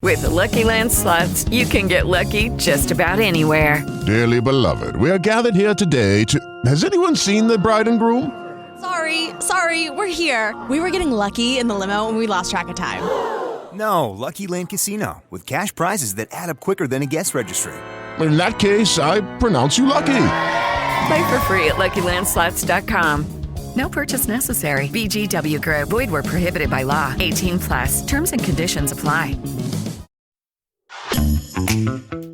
With the Lucky Land Slots, you can get lucky just about anywhere. Dearly beloved, we are gathered here today to... Has anyone seen the bride and groom? Sorry, we're here. We were getting lucky in the limo and we lost track of time. No, Lucky Land Casino, with cash prizes that add up quicker than a guest registry. In that case, I pronounce you lucky. Play for free at LuckyLandSlots.com. No purchase necessary. VGW Group. Void where prohibited by law. 18+. Terms and conditions apply.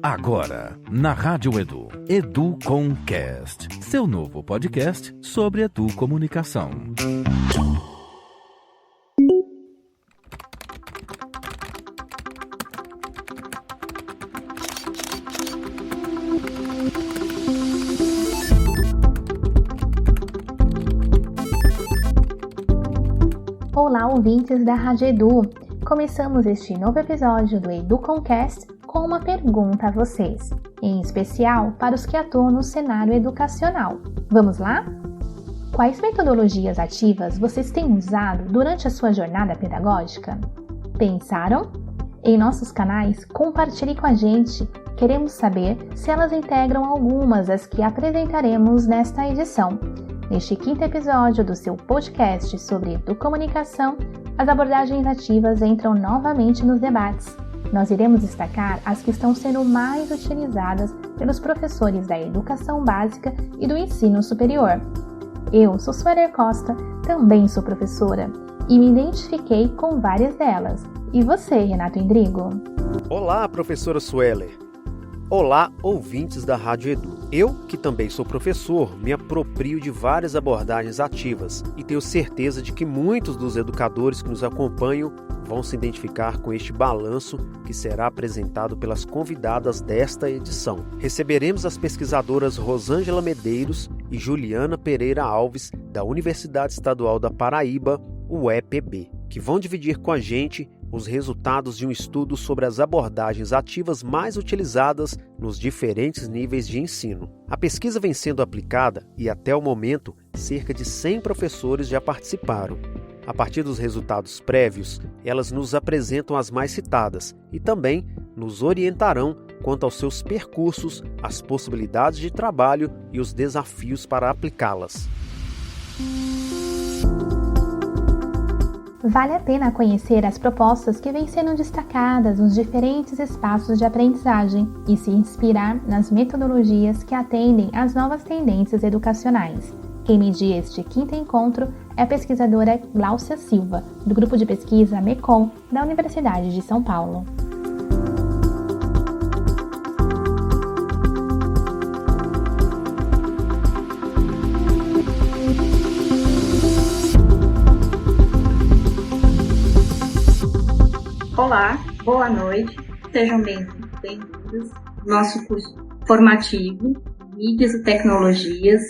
Agora, na Rádio Edu, EduComcast, seu novo podcast sobre educomunicação. Olá, ouvintes da Rádio Edu! Começamos este novo episódio do EduComcast com uma pergunta a vocês, em especial para os que atuam no cenário educacional. Vamos lá? Quais metodologias ativas vocês têm usado durante a sua jornada pedagógica? Pensaram? Em nossos canais, compartilhe com a gente. Queremos saber se elas integram algumas das que apresentaremos nesta edição. Neste quinto episódio do seu podcast sobre educomunicação, as abordagens ativas entram novamente nos debates. Nós iremos destacar as que estão sendo mais utilizadas pelos professores da educação básica e do ensino superior. Eu sou Suéler Costa, também sou professora, e me identifiquei com várias delas. E você, Renato Indrigo? Olá, professora Suéler! Olá, ouvintes da Rádio Edu. Eu, que também sou professor, me aproprio de várias abordagens ativas e tenho certeza de que muitos dos educadores que nos acompanham vão se identificar com este balanço que será apresentado pelas convidadas desta edição. Receberemos as pesquisadoras Rosângela Medeiros e Juliana Pereira Alves, da Universidade Estadual da Paraíba, UEPB, que vão dividir com a gente os resultados de um estudo sobre as abordagens ativas mais utilizadas nos diferentes níveis de ensino. A pesquisa vem sendo aplicada e, até o momento, cerca de 100 professores já participaram. A partir dos resultados prévios, elas nos apresentam as mais citadas e também nos orientarão quanto aos seus percursos, as possibilidades de trabalho e os desafios para aplicá-las. Vale a pena conhecer as propostas que vêm sendo destacadas nos diferentes espaços de aprendizagem e se inspirar nas metodologias que atendem às novas tendências educacionais. Quem media este quinto encontro é a pesquisadora Gláucia Silva, do grupo de pesquisa MECOM, da Universidade de São Paulo. Olá, boa noite, sejam bem-vindos ao nosso curso formativo Mídias e Tecnologias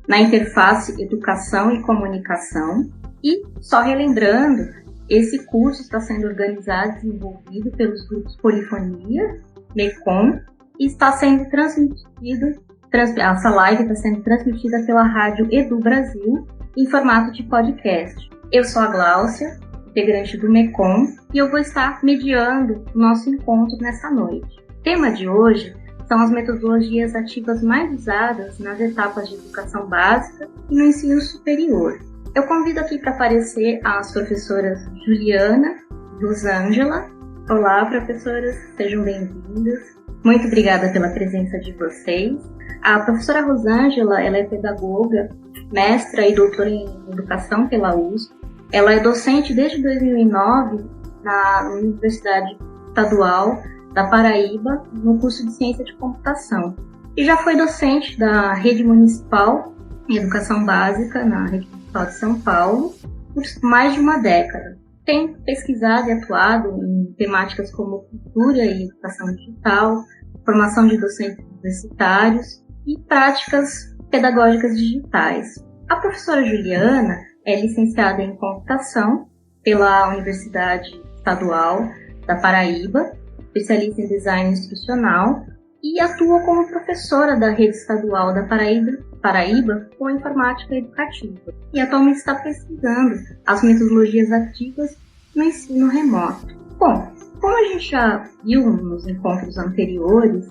na Interface Educação e Comunicação. E, só relembrando, esse curso está sendo organizado e desenvolvido pelos grupos Polifonia, MECOM, e está sendo transmitido, essa live está sendo transmitida pela Rádio Edu Brasil em formato de podcast. Eu sou a Gláucia, integrante do MECOM, e eu vou estar mediando o nosso encontro nessa noite. O tema de hoje são as metodologias ativas mais usadas nas etapas de educação básica e no ensino superior. Eu convido aqui para aparecer as professoras Juliana e Rosângela. Olá, professoras, sejam bem-vindas. Muito obrigada pela presença de vocês. A professora Rosângela, ela é pedagoga, mestra e doutora em educação pela USP. Ela é docente desde 2009 na Universidade Estadual da Paraíba, no curso de Ciência de Computação. E já foi docente da Rede Municipal em Educação Básica, na Rede Municipal de São Paulo, por mais de uma década. Tem pesquisado e atuado em temáticas como cultura e educação digital, formação de docentes universitários e práticas pedagógicas digitais. A professora Juliana é licenciada em Computação pela Universidade Estadual da Paraíba, especialista em Design Instrucional e atua como professora da Rede Estadual da Paraíba com Informática Educativa. E atualmente está pesquisando as metodologias ativas no ensino remoto. Bom, como a gente já viu nos encontros anteriores,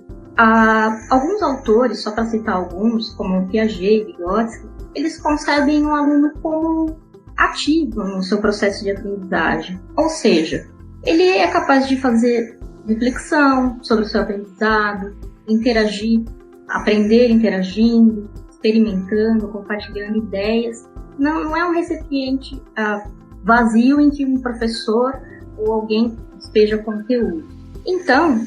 alguns autores, só para citar alguns, como Piaget e Vygotsky, eles concebem um aluno como ativo no seu processo de aprendizagem. Ou seja, ele é capaz de fazer reflexão sobre o seu aprendizado, interagir, aprender interagindo, experimentando, compartilhando ideias. Não é um recipiente vazio em que um professor ou alguém despeja conteúdo. Então,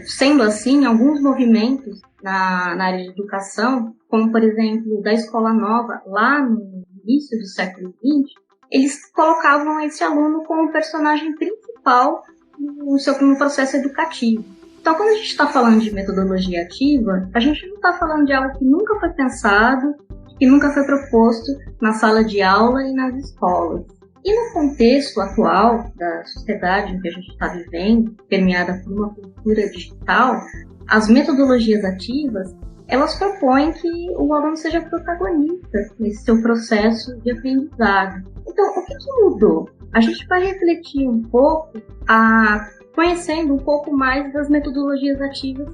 sendo assim, alguns movimentos na área de educação, como por exemplo da Escola Nova, lá no início do século XX, eles colocavam esse aluno como personagem principal no processo educativo. Então, quando a gente está falando de metodologia ativa, a gente não está falando de algo que nunca foi pensado, que nunca foi proposto na sala de aula e nas escolas. E no contexto atual da sociedade em que a gente está vivendo, permeada por uma cultura digital, as metodologias ativas, elas propõem que o aluno seja protagonista nesse seu processo de aprendizado. Então, o que mudou? A gente vai refletir um pouco, conhecendo um pouco mais das metodologias ativas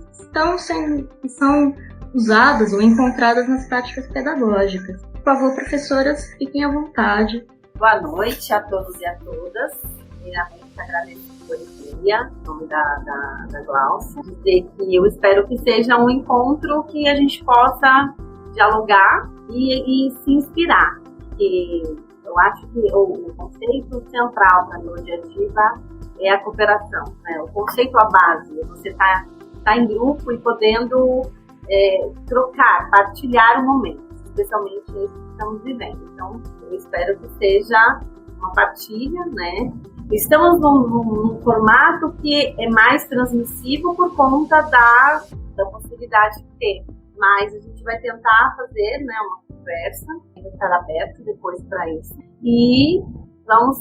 que são usadas ou encontradas nas práticas pedagógicas. Por favor, professoras, fiquem à vontade. Boa noite a todos e a todas. Primeiramente, agradeço por dia, em nome da Glaucia, dizer que eu espero que seja um encontro que a gente possa dialogar e se inspirar, porque eu acho que o conceito central da metodologia ativa é a cooperação, né? O conceito, a base, você tá em grupo e podendo trocar, partilhar o momento, especialmente esse que estamos vivendo. Então, eu espero que seja uma partilha, né? Estamos num formato que é mais transmissível por conta da possibilidade de ter, mas a gente vai tentar fazer, né, uma conversa, vai estar aberto depois para isso. E vamos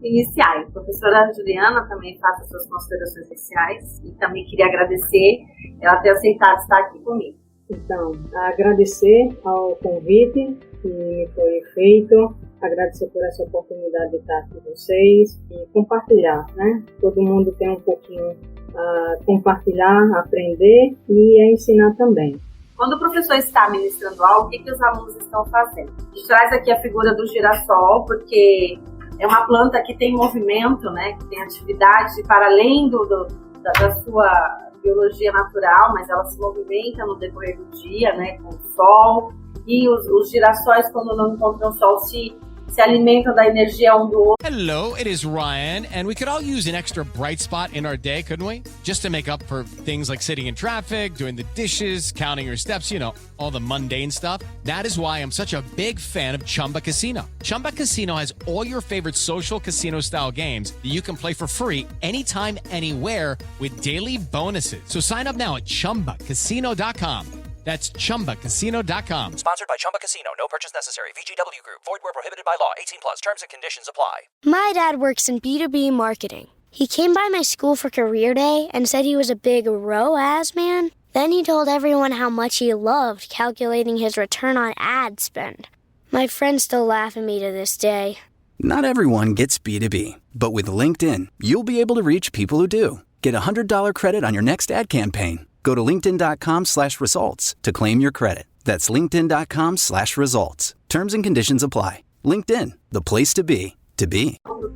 iniciar. A professora Juliana também faça suas considerações iniciais e também queria agradecer ela ter aceitado estar aqui comigo. Então, agradecer ao convite que foi feito, agradecer por essa oportunidade de estar aqui com vocês e compartilhar, né? Todo mundo tem um pouquinho a compartilhar, a aprender e a ensinar também. Quando o professor está ministrando algo, o que os alunos estão fazendo? A gente traz aqui a figura do girassol, porque é uma planta que tem movimento, né? Que tem atividade para além da sua biologia natural, mas ela se movimenta no decorrer do dia, né, com o sol, e os girassóis, quando não encontram sol, se alimentam da energia um do outro. Hello, it is Ryan, and we could all use an extra bright spot in our day, couldn't we? Just to make up for things like sitting in traffic, doing the dishes, counting your steps, you know, all the mundane stuff. That is why I'm such a big fan of Chumba Casino. Chumba Casino has all your favorite social casino-style games that you can play for free anytime, anywhere with daily bonuses. So sign up now at ChumbaCasino.com. That's ChumbaCasino.com. Sponsored by Chumba Casino. No purchase necessary. VGW Group. Void where prohibited by law. 18 plus. Terms and conditions apply. My dad works in B2B marketing. He came by my school for career day and said he was a big ROAS man. Then he told everyone how much he loved calculating his return on ad spend. My friends still laugh at me to this day. Not everyone gets B2B. But with LinkedIn, you'll be able to reach people who do. Get a $100 credit on your next ad campaign. Go to linkedin.com/results to claim your credit. That's linkedin.com/results. Terms and conditions apply. LinkedIn, the place to be.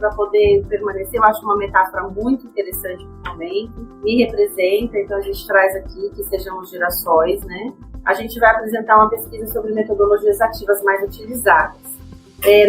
Para poder permanecer, eu acho uma metáfora muito interessante no momento, me representa, então a gente traz aqui que sejam os girassóis, né? A gente vai apresentar uma pesquisa sobre metodologias ativas mais utilizadas.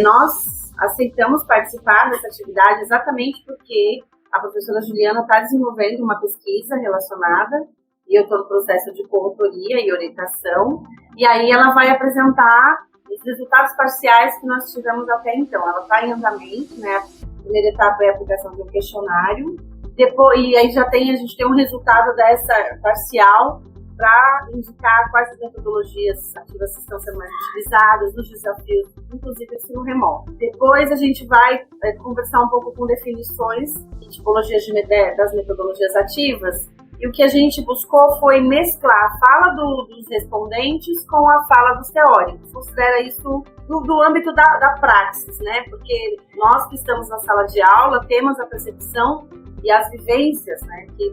Nós aceitamos participar dessa atividade exatamente porque a professora Juliana está desenvolvendo uma pesquisa relacionada e eu estou no processo de consultoria e orientação, e aí ela vai apresentar os resultados parciais que nós tivemos até então. Ela está em andamento, né? A primeira etapa é a aplicação de um questionário, depois, e aí a gente tem um resultado dessa parcial para indicar quais as metodologias ativas que estão sendo mais utilizadas, os desafios, inclusive ensino remoto. Depois a gente vai conversar um pouco com definições e tipologias das metodologias ativas, E o que a gente buscou foi mesclar a fala dos respondentes com a fala dos teóricos. Considera isso do âmbito da praxis, né? Porque nós que estamos na sala de aula temos a percepção e as vivências, né? Que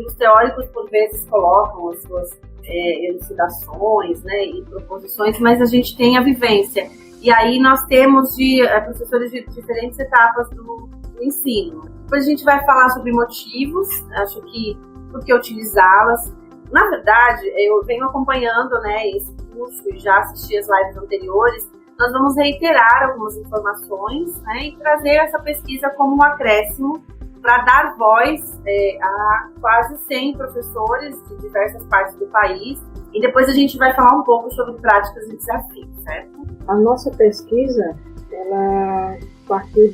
os teóricos, por vezes, colocam as suas elucidações, né? E proposições, mas a gente tem a vivência. E aí nós temos professores de diferentes etapas do ensino. Depois a gente vai falar sobre motivos, acho que por que utilizá-las. Na verdade, eu venho acompanhando, né, esse curso e já assisti as lives anteriores. Nós vamos reiterar algumas informações, né, e trazer essa pesquisa como um acréscimo para dar voz a quase 100 professores de diversas partes do país. E depois a gente vai falar um pouco sobre práticas e desafios, certo? A nossa pesquisa, ela partiu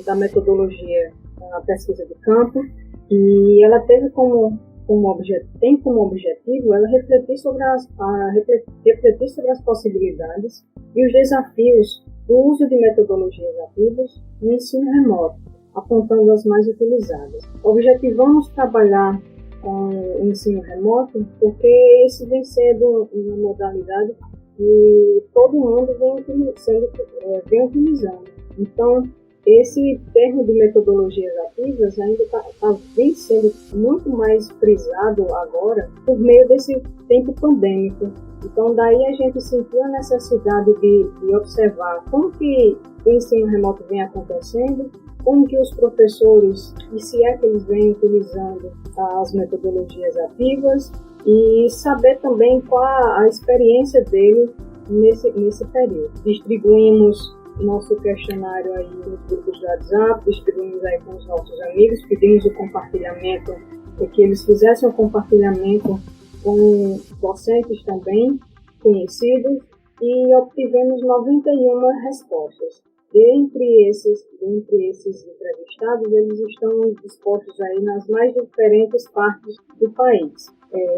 da metodologia da pesquisa de campo, e ela teve como objetivo ela refletir sobre as possibilidades e os desafios do uso de metodologias ativas no ensino remoto, apontando as mais utilizadas. Objetivamos trabalhar com o ensino remoto porque esse vem sendo uma modalidade que todo mundo vem utilizando. Então, esse termo de metodologias ativas ainda vem sendo muito mais frisado agora por meio desse tempo pandêmico. Então, daí a gente sentiu a necessidade de observar como que o ensino remoto vem acontecendo, como que os professores, e se é que eles vêm utilizando as metodologias ativas, e saber também qual a experiência dele nesse período. Distribuímos nosso questionário aí nos grupos do WhatsApp, distribuímos aí com os nossos amigos, pedimos o compartilhamento, que eles fizessem o compartilhamento com docentes também conhecidos, e obtivemos 91 respostas. Dentre esses entrevistados, eles estão dispostos aí nas mais diferentes partes do país,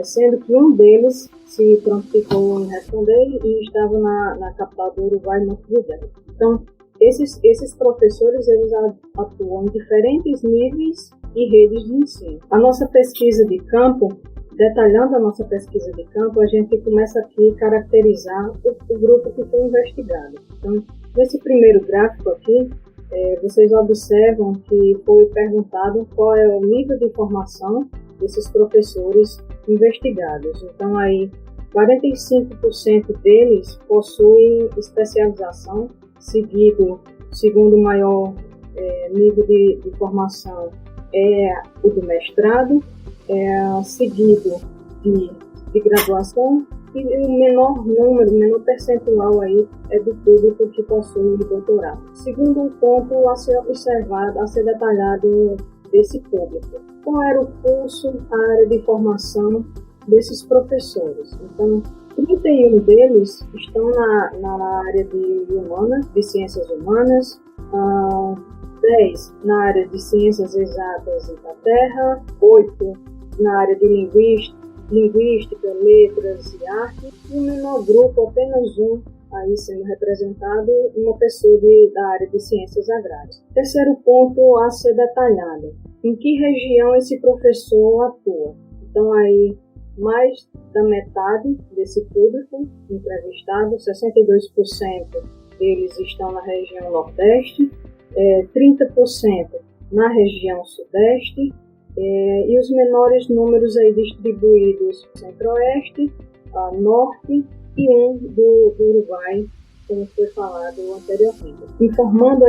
sendo que um deles se prontificou em responder e estava na capital do Uruguai, Montevideo. Então, esses professores, eles atuam em diferentes níveis e redes de ensino. A nossa pesquisa de campo, detalhando a nossa pesquisa de campo, a gente começa aqui a caracterizar o grupo que foi investigado. Então, nesse primeiro gráfico aqui, vocês observam que foi perguntado qual é o nível de formação desses professores investigados. Então, aí, 45% deles possuem especialização, segundo maior nível de formação é o do mestrado, seguido de graduação, e o menor percentual aí é do público que possui doutorado. Segundo ponto a ser observado, a ser detalhado desse público. Qual era o curso, a área de formação desses professores? Então, 31 deles estão na área de ciências humanas, 10 na área de ciências exatas e da terra, 8 na área de linguística, letras e arte, e o menor grupo, apenas um, aí sendo representado, uma pessoa da área de ciências agrárias. Terceiro ponto a ser detalhado: em que região esse professor atua? Então, aí, mais da metade desse público entrevistado, 62% deles estão na região Nordeste, 30% na região Sudeste, e os menores números aí distribuídos no Centro-Oeste, Norte e um do Uruguai, como foi falado anteriormente. Informando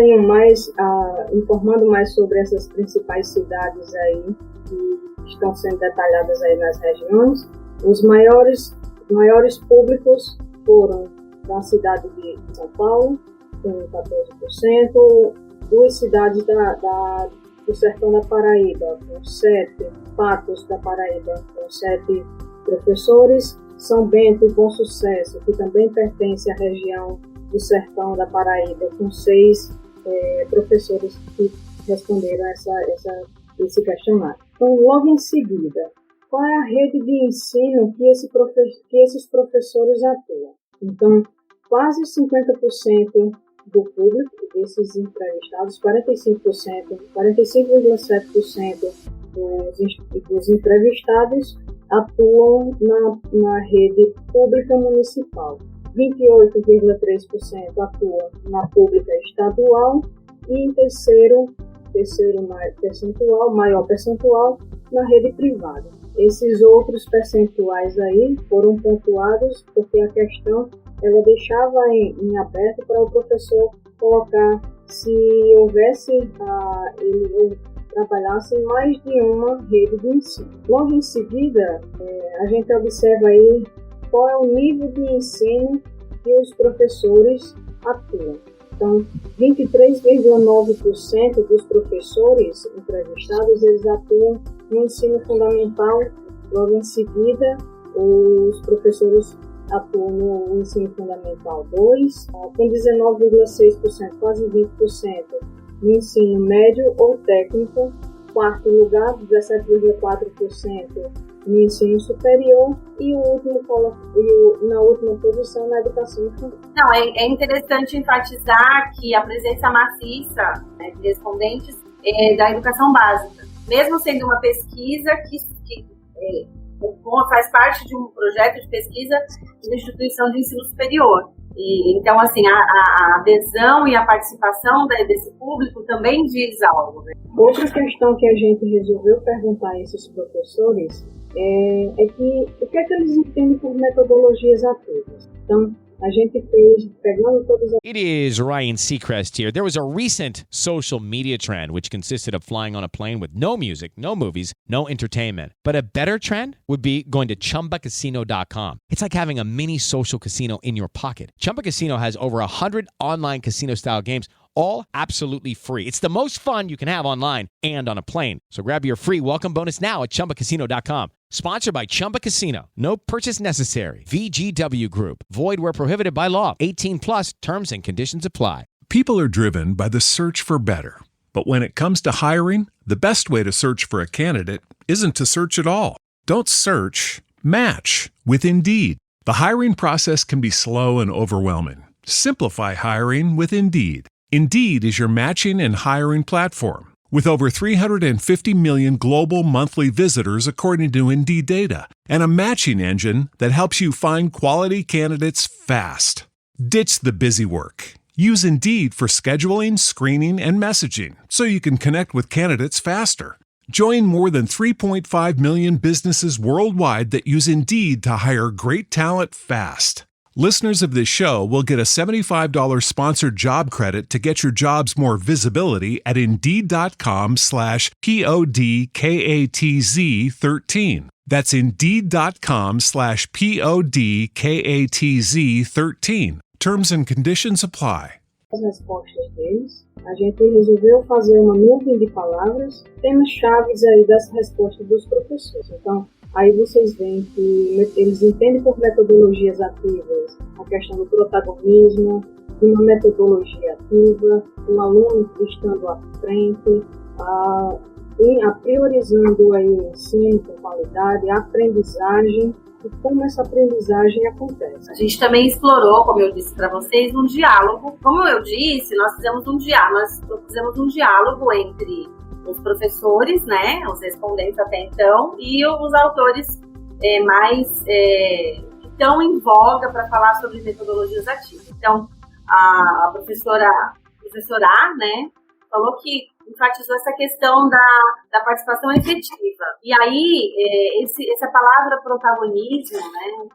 mais sobre essas principais cidades aí que estão sendo detalhadas aí nas regiões, os maiores públicos foram da cidade de São Paulo, com 14%, duas cidades do sertão da Paraíba, com 7, Patos da Paraíba, com 7 professores, São Bento e Bom Sucesso, que também pertence à região do sertão da Paraíba, com 6 professores que responderam esse questionário. Então, logo em seguida, qual é a rede de ensino que esses professores atuam? Então, quase 50% do público desses entrevistados, 45%, 45,7% dos entrevistados atuam na rede pública municipal. 28,3% atuam na pública estadual e em terceiro maior percentual, na rede privada. Esses outros percentuais aí foram pontuados porque a questão ela deixava em aberto para o professor colocar se houvesse ele trabalhasse em mais de uma rede de ensino. Logo em seguida, a gente observa aí qual é o nível de ensino que os professores atuam. Então, 23,9% dos professores entrevistados, eles atuam no ensino fundamental. Logo em seguida, os professores atuam no ensino fundamental 2, com 19,6%, quase 20%, no ensino médio ou técnico. Quarto lugar, 17,4% no ensino superior e na última posição na educação infantil. Não, é interessante enfatizar que a presença maciça, né, de respondentes da educação básica, mesmo sendo uma pesquisa que faz parte de um projeto de pesquisa de uma instituição de ensino superior. Então, assim, a adesão e a participação desse público também diz algo, né? Outra questão que a gente resolveu perguntar a esses professores é que o que é que eles entendem por metodologias ativas. Então, a gente fez, pegando todas as... It is Ryan Seacrest here. There was a recent social media trend which consisted of flying on a plane with no music, no movies, no entertainment. But a better trend would be going to ChumbaCasino.com. It's like having a mini social casino in your pocket. Chumba Casino has over 100 online casino-style games, all absolutely free. It's the most fun you can have online and on a plane. So grab your free welcome bonus now at ChumbaCasino.com. Sponsored by Chumba Casino. No purchase necessary. VGW Group. Void where prohibited by law. 18 plus terms and conditions apply. People are driven by the search for better. But when it comes to hiring, the best way to search for a candidate isn't to search at all. Don't search, match with Indeed. The hiring process can be slow and overwhelming. Simplify hiring with Indeed. Indeed is your matching and hiring platform. With over 350 million global monthly visitors according to Indeed data, and a matching engine that helps you find quality candidates fast. Ditch the busy work. Use Indeed for scheduling, screening, and messaging so you can connect with candidates faster. Join more than 3.5 million businesses worldwide that use Indeed to hire great talent fast. Listeners of this show will get a $75 sponsored job credit to get your jobs more visibility at Indeed.com/PODKATZ13. That's Indeed.com/PODKATZ13. Terms and conditions apply. As respostas deles, a gente resolveu fazer uma nuvem de palavras, temas chaves aí das respostas dos professores. Então, aí vocês veem que eles entendem por metodologias ativas a questão do protagonismo, de uma metodologia ativa, um aluno estando à frente, priorizando aí o ensino com qualidade, a aprendizagem e como essa aprendizagem acontece. A gente também explorou, como eu disse para vocês, um diálogo. Como eu disse, nós fizemos um diálogo entre os professores, né, os respondentes até então, e os autores que estão em voga para falar sobre metodologias ativas. Então, a professora A, né, falou que enfatizou essa questão da participação efetiva. E aí, essa palavra protagonismo, né,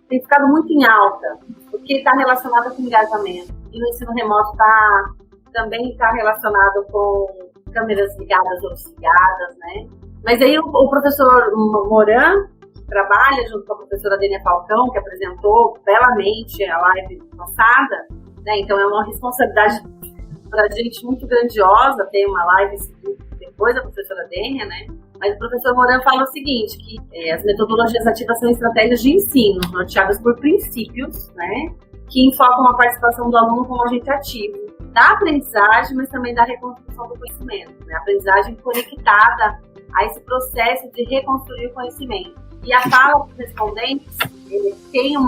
tem ficado muito em alta, porque está relacionada com engajamento. E no ensino remoto também está relacionado com câmeras ligadas ou desligadas, né? Mas aí o professor Moran trabalha junto com a professora Dênia Falcão, que apresentou belamente a live passada, né? Então é uma responsabilidade para a gente muito grandiosa ter uma live depois da professora Dênia, né? Mas o professor Moran fala o seguinte, que as metodologias ativas são estratégias de ensino, norteadas por princípios, né? Que enfocam a participação do aluno como agente ativo da aprendizagem, mas também da reconstrução do conhecimento, né? A aprendizagem conectada a esse processo de reconstruir o conhecimento. E a fala dos respondentes, ele tem um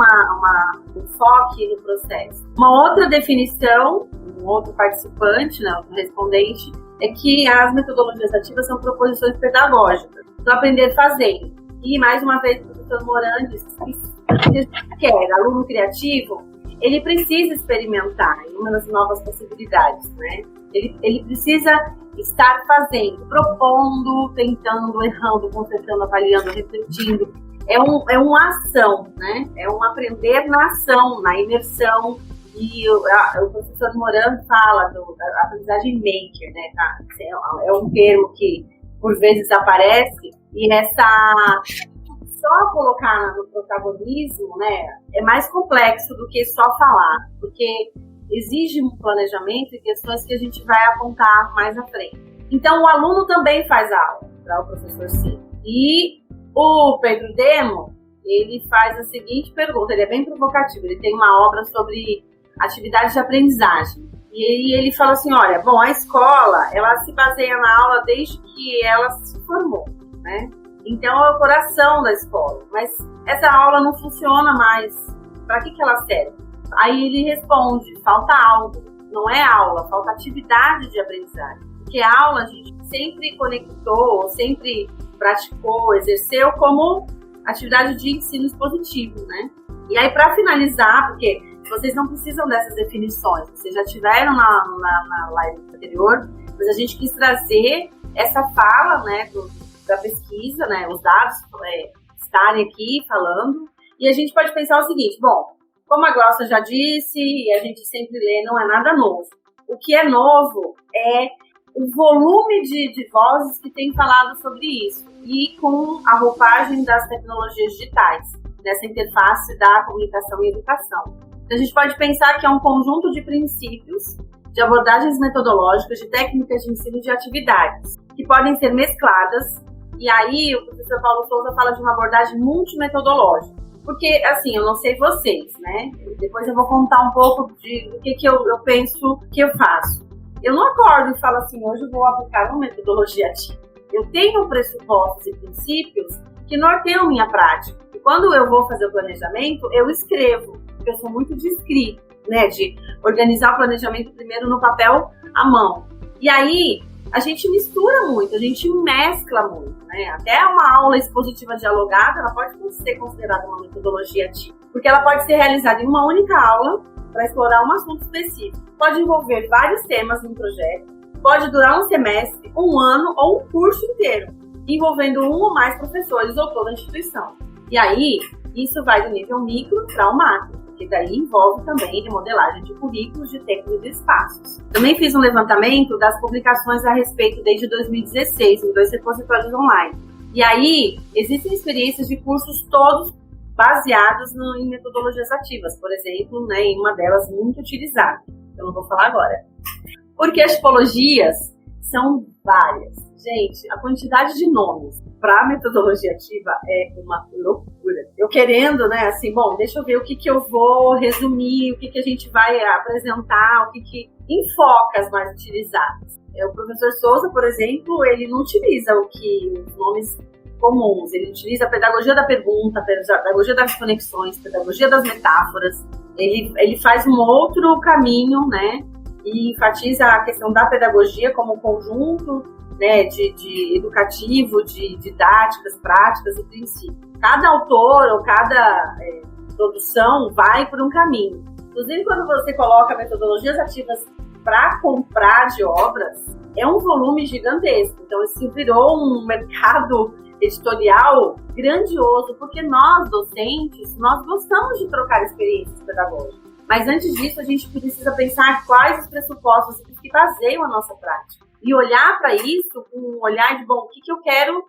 foco no processo. Uma outra definição, um outro participante, né, o respondente, é que as metodologias ativas são proposições pedagógicas do aprender fazendo. E, mais uma vez, o professor Moran disse que a gente quer aluno criativo, ele precisa experimentar em uma das novas possibilidades, né? Ele precisa estar fazendo, propondo, tentando, errando, consertando, avaliando, refletindo. É uma ação, né? É um aprender na ação, na imersão. E o professor Moran fala da aprendizagem maker, né? É um termo que, por vezes, aparece. E só colocar no protagonismo, né? É mais complexo do que só falar. Porque exige um planejamento e questões que a gente vai apontar mais à frente. Então, o aluno também faz aula para o professor Ciro. E o Pedro Demo, ele faz a seguinte pergunta, ele é bem provocativo, ele tem uma obra sobre atividades de aprendizagem. E ele fala assim, olha, bom, a escola, ela se baseia na aula desde que ela se formou, né? Então, é o coração da escola. Mas essa aula não funciona mais. Para que ela serve? Aí ele responde, falta algo. Não é aula, falta atividade de aprendizagem. Porque a aula a gente sempre conectou, sempre praticou, exerceu como atividade de ensino expositivo, né? E aí, para finalizar, porque vocês não precisam dessas definições, vocês já tiveram na live anterior, mas a gente quis trazer essa fala, né, da pesquisa, né, os dados estarem aqui falando, e a gente pode pensar o seguinte, bom, como a Glaucia já disse, e a gente sempre lê, não é nada novo. O que é novo é o volume de vozes que tem falado sobre isso, e com a roupagem das tecnologias digitais, nessa interface da comunicação e educação. Então, a gente pode pensar que é um conjunto de princípios, de abordagens metodológicas, de técnicas de ensino e de atividades, que podem ser mescladas, e aí o professor Paulo Souza fala de uma abordagem multimetodológica. Porque, assim, eu não sei vocês, né? Depois eu vou contar um pouco do que eu penso que eu faço. Eu não acordo e falo assim, hoje eu vou aplicar uma metodologia ativa. Eu tenho pressupostos e princípios que norteiam minha prática. E quando eu vou fazer o planejamento, eu escrevo. Porque eu sou muito de escrita, né? De organizar o planejamento primeiro no papel à mão. E aí, a gente mistura muito, a gente mescla muito, né? Até uma aula expositiva dialogada, ela pode ser considerada uma metodologia ativa, porque ela pode ser realizada em uma única aula para explorar um assunto específico. Pode envolver vários temas em um projeto, pode durar um semestre, um ano ou um curso inteiro, envolvendo um ou mais professores ou toda a instituição. E aí, isso vai do nível micro para o macro, porque daí envolve também remodelagem de currículos, de tempos e de espaços. Também fiz um levantamento das publicações a respeito desde 2016, em 2 repositórios online. E aí, existem experiências de cursos todos baseados em metodologias ativas, por exemplo, né, em uma delas muito utilizada. Eu não vou falar agora. Porque as tipologias são várias. Gente, a quantidade de nomes para a metodologia ativa é uma loucura. Eu querendo, né, assim, bom, deixa eu ver o que eu vou resumir, o que a gente vai apresentar, o que enfocas mais utilizadas. O professor Souza, por exemplo, ele não utiliza os nomes comuns, ele utiliza a pedagogia da pergunta, a pedagogia das conexões, a pedagogia das metáforas. Ele faz um outro caminho, né, e enfatiza a questão da pedagogia como conjunto, né, de educativo, de didáticas, práticas e princípios. Cada autor ou cada produção vai por um caminho. Inclusive, quando você coloca metodologias ativas para comprar de obras, é um volume gigantesco. Então, isso virou um mercado editorial grandioso, porque nós, docentes, nós gostamos de trocar experiências pedagógicas. Mas antes disso, a gente precisa pensar quais os pressupostos que baseiam a nossa prática. E olhar para isso com um olhar de, bom, o que eu quero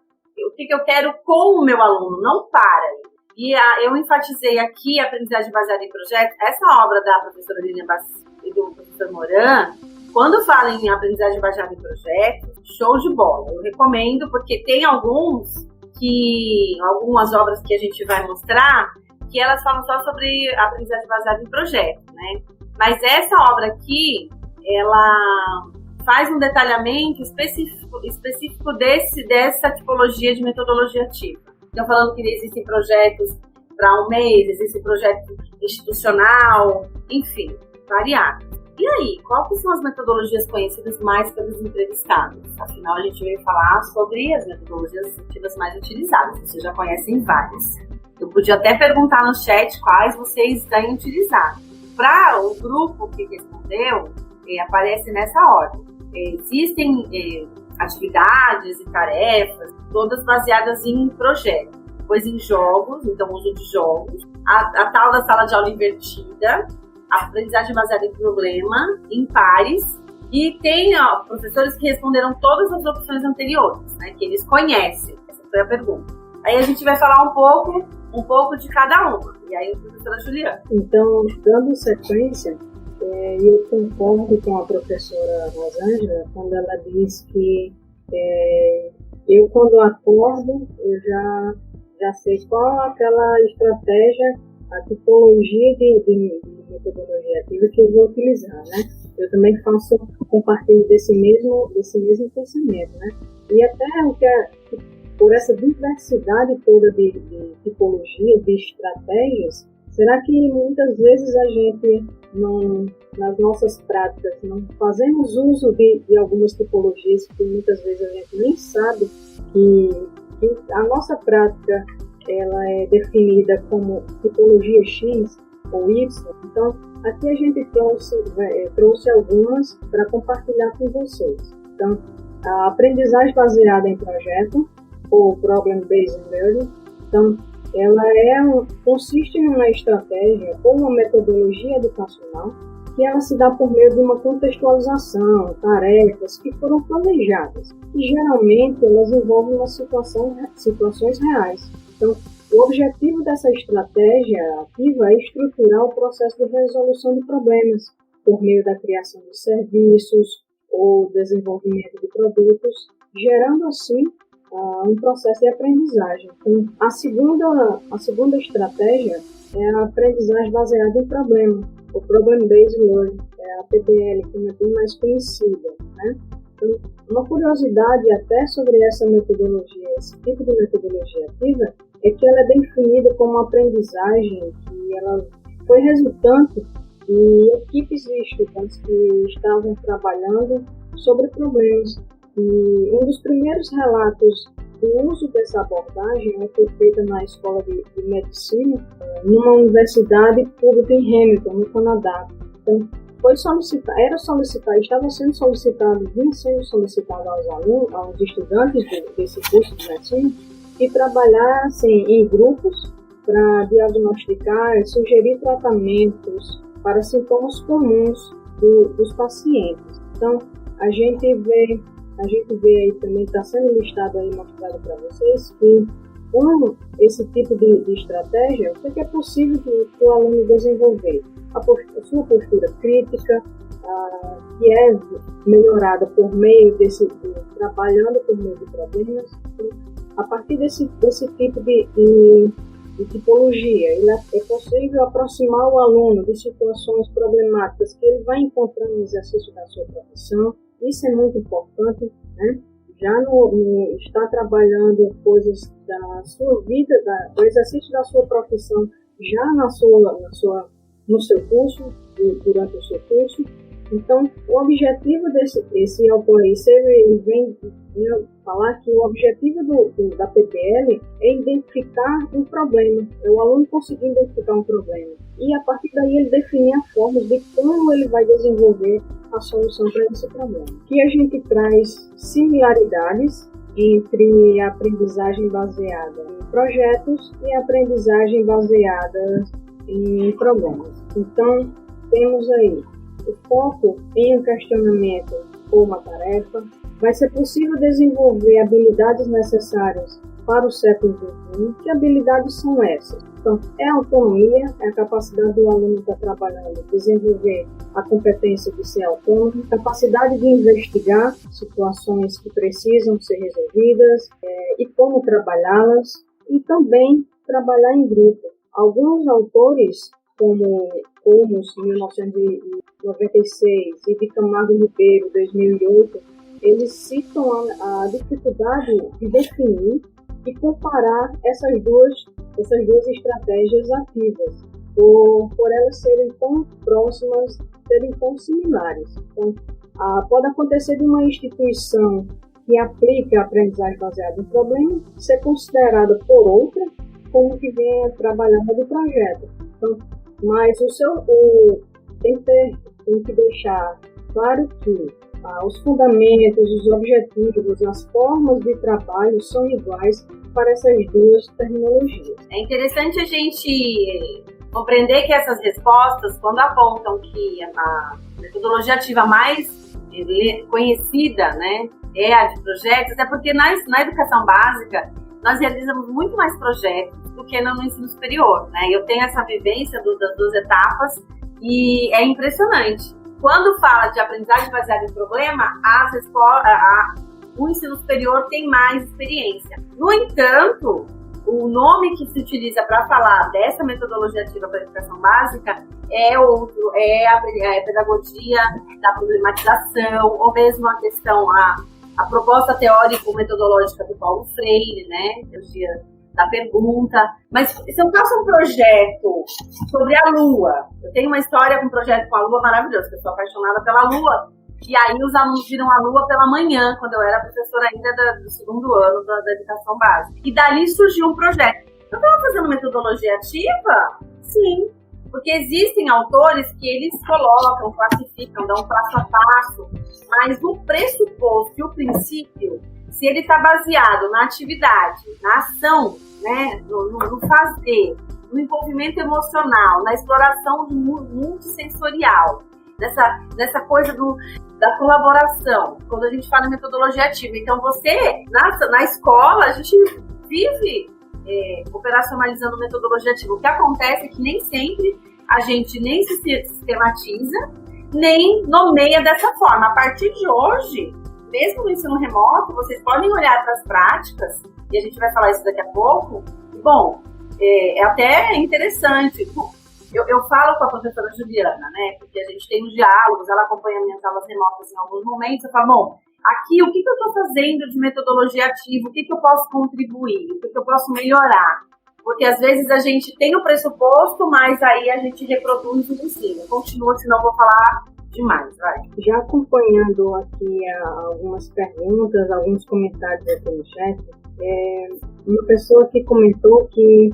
com o meu aluno, não para. E eu enfatizei aqui a aprendizagem baseada em projeto. Essa obra da professora Lilian Bassi e do professor Moran, quando falam em aprendizagem baseada em projeto, show de bola. Eu recomendo, porque tem algumas obras que a gente vai mostrar que elas falam só sobre aprendizagem baseada em projeto, né? Mas essa obra aqui, ela faz um detalhamento específico dessa tipologia de metodologia ativa. Então, falando que existem projetos para um mês, existe projeto institucional, enfim, variado. E aí, quais que são as metodologias conhecidas mais pelos entrevistados? Afinal, a gente veio falar sobre as metodologias ativas mais utilizadas. Vocês já conhecem várias. Eu podia até perguntar no chat quais vocês têm utilizado. Para o grupo que respondeu, aparece nessa ordem. Existem atividades e tarefas, todas baseadas em projetos. Depois em jogos, então uso de jogos. A tal da sala de aula invertida, a aprendizagem baseada em problema, em pares. E tem professores que responderam todas as opções anteriores, né, que eles conhecem. Essa foi a pergunta. Aí a gente vai falar um pouco de cada uma. E aí, professora Juliana. Então, dando sequência, eu concordo com a professora Rosângela quando ela diz que eu, quando acordo, eu já sei qual aquela estratégia, a tipologia de metodologia ativa que eu vou utilizar, né? Eu também compartilho desse mesmo pensamento, né? E até por essa diversidade toda de tipologia, de estratégias, será que muitas vezes a gente nas nossas práticas não fazemos uso de algumas tipologias que muitas vezes a gente nem sabe que a nossa prática ela é definida como tipologia X ou Y? Então, aqui a gente trouxe algumas para compartilhar com vocês. Então, a aprendizagem baseada em projeto, ou Problem-Based Learning, então, ela consiste em uma estratégia ou uma metodologia educacional que ela se dá por meio de uma contextualização, tarefas que foram planejadas e geralmente elas envolvem uma situações reais. Então, o objetivo dessa estratégia ativa é estruturar o processo de resolução de problemas por meio da criação de serviços ou desenvolvimento de produtos, gerando assim um processo de aprendizagem. Então, a segunda estratégia é a aprendizagem baseada em problema, o Problem-Based Learning, a PBL, que é bem mais conhecida, né? Então, uma curiosidade até sobre essa metodologia, esse tipo de metodologia ativa, é que ela é definida como uma aprendizagem que ela foi resultante de equipes de estudantes que estavam trabalhando sobre problemas. E um dos primeiros relatos do uso dessa abordagem foi feita na Escola de Medicina, numa universidade pública em Hamilton, no Canadá. Então, estava sendo solicitado, vinha sendo solicitado aos estudantes desse curso de medicina, e trabalhar assim, em grupos para diagnosticar e sugerir tratamentos para sintomas comuns dos pacientes. Então, a gente vê aí também, está sendo listado aí, mostrado para vocês, que com esse tipo de estratégia, o que é possível que o aluno desenvolver? A sua postura crítica, que é melhorada por meio trabalhando por meio de problemas. A partir desse tipo de tipologia, é possível aproximar o aluno de situações problemáticas que ele vai encontrar no exercício da sua profissão. Isso é muito importante, né? Já está trabalhando coisas da sua vida, o exercício da sua profissão, já no seu curso, durante o seu curso. Então, o objetivo desse autor aí, ele vem falar que o objetivo da PBL é identificar um problema, é o aluno conseguir identificar um problema. E a partir daí ele definir as formas de como ele vai desenvolver a solução para esse problema. Aqui a gente traz similaridades entre a aprendizagem baseada em projetos e a aprendizagem baseada em problemas. Então, temos aí o foco em um questionamento ou uma tarefa. Vai ser possível desenvolver habilidades necessárias para o século XXI. Que habilidades são essas? Então, é a autonomia, é a capacidade do aluno estar trabalhando, desenvolver a competência de ser autônomo, capacidade de investigar situações que precisam ser resolvidas e como trabalhá-las, e também trabalhar em grupo. Alguns autores, como Olmos, 1996, e de Camargo Ribeiro, 2008, eles citam a dificuldade de definir e comparar essas duas estratégias ativas, por elas serem tão próximas serem tão similares. Então, pode acontecer de uma instituição que aplica a aprendizagem baseada em problema ser considerada por outra como que venha trabalhando no projeto. Então, mas tem que deixar claro que os fundamentos, os objetivos, as formas de trabalho são iguais para essas duas terminologias. É interessante a gente compreender que essas respostas, quando apontam que a metodologia ativa mais conhecida, né, é a de projetos, é porque na educação básica nós realizamos muito mais projetos do que no ensino superior, né? Eu tenho essa vivência das duas etapas e é impressionante. Quando fala de aprendizagem baseada em problema, o ensino superior tem mais experiência. No entanto, o nome que se utiliza para falar dessa metodologia ativa para a educação básica é outro, é a pedagogia da problematização, ou mesmo a questão, a proposta teórico-metodológica do Paulo Freire, né, teoria da pergunta. Mas se eu faço um projeto sobre a Lua, eu tenho uma história com um projeto com a Lua maravilhoso, eu sou apaixonada pela Lua, e aí os alunos viram a Lua pela manhã, quando eu era professora ainda do segundo ano da educação básica. E dali surgiu um projeto. Eu estava fazendo metodologia ativa? Sim. Porque existem autores que eles colocam, classificam, dão um passo a passo, mas o pressuposto e o princípio, se ele está baseado na atividade, na ação, né, no fazer, no envolvimento emocional, na exploração multissensorial, nessa coisa da colaboração, quando a gente fala em metodologia ativa. Então, você, na escola, a gente vive operacionalizando metodologia ativa. O que acontece é que nem sempre a gente nem se sistematiza, nem nomeia dessa forma. A partir de hoje, mesmo no ensino remoto, vocês podem olhar para as práticas, e a gente vai falar isso daqui a pouco. Bom, é até interessante. Eu falo com a professora Juliana, né, porque a gente tem uns diálogos, ela acompanha minhas aulas remotas em alguns momentos, eu falo, bom, aqui o que eu estou fazendo de metodologia ativa, o que eu posso contribuir, o que eu posso melhorar, porque às vezes a gente tem o pressuposto, mas aí a gente reproduz o ensino. Continua, senão eu vou falar demais, vai. Já acompanhando aqui algumas perguntas, alguns comentários aqui no chat, uma pessoa que comentou que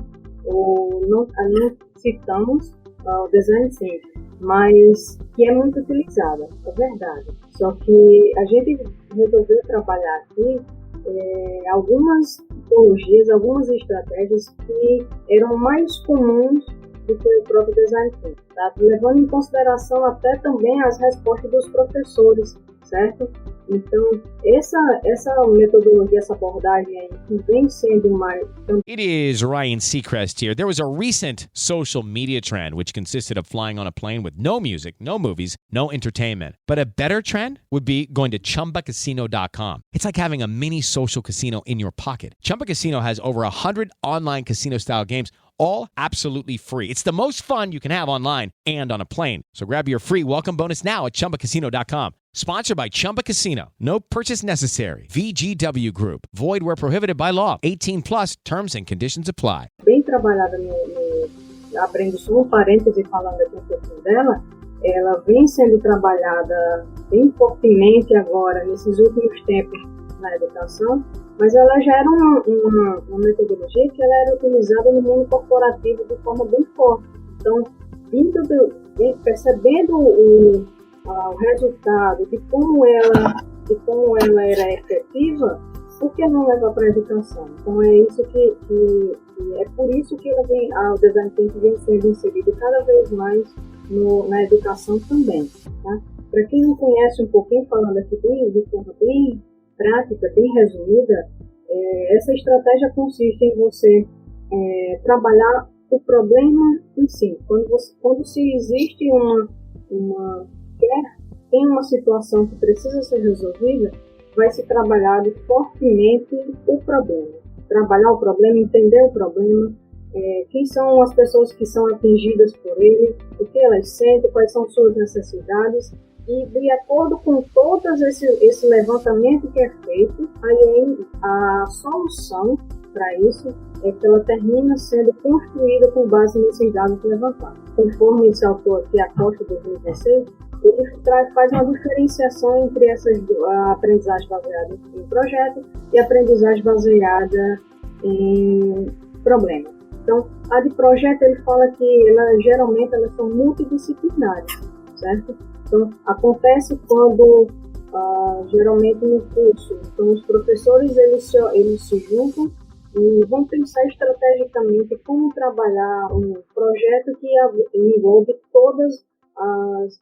não citamos o design thinking, mas que é muito utilizada, é verdade. Só que a gente resolveu trabalhar aqui algumas tipologias, algumas estratégias que eram mais comuns do que o próprio design thinking, tá? Levando em consideração até também as respostas dos professores, certo? Então, essa metodologia, essa abordagem aí, que vem sendo mais... It is Ryan Seacrest here. There was a recent social media trend which consisted of flying on a plane with no music, no movies, no entertainment. But a better trend would be going to ChumbaCasino.com. It's like having a mini social casino in your pocket. Chumba Casino has over 100 online casino-style games, all absolutely free. It's the most fun you can have online and on a plane. So grab your free welcome bonus now at ChumbaCasino.com. Sponsored by Chumba Casino. No purchase necessary. VGW Group. Void where prohibited by law. 18 plus. Terms and conditions apply. Bem trabalhada abrindo só um parêntese falando aqui um pouquinho dela, ela vem sendo trabalhada bem fortemente agora, nesses últimos tempos na educação, mas ela já era uma metodologia que ela era utilizada no mundo corporativo de forma bem forte. Então, percebendo o resultado de como ela era efetiva, por que não levar para a educação? Então é isso que é por isso que o design thinking vem sendo inserido cada vez mais na educação também, tá? Para quem não conhece um pouquinho, falando aqui de forma bem prática, bem resumida, essa estratégia consiste em você trabalhar o problema em si. Quando se existe tem uma situação que precisa ser resolvida, vai se trabalhar fortemente o problema. Trabalhar o problema, entender o problema, quem são as pessoas que são atingidas por ele, o que elas sentem, quais são suas necessidades, e de acordo com todo esse levantamento que é feito, aí a solução para isso é que ela termina sendo construída com base nesses dados levantados. Conforme esse autor aqui, Acosta 2016, ele faz uma diferenciação entre a aprendizagem baseada em projeto e a aprendizagem baseada em problema. Então, a de projeto, ele fala que geralmente elas são multidisciplinares, certo? Então, acontece quando, geralmente no curso, então os professores eles se juntam e vão pensar estrategicamente como trabalhar um projeto que envolve todas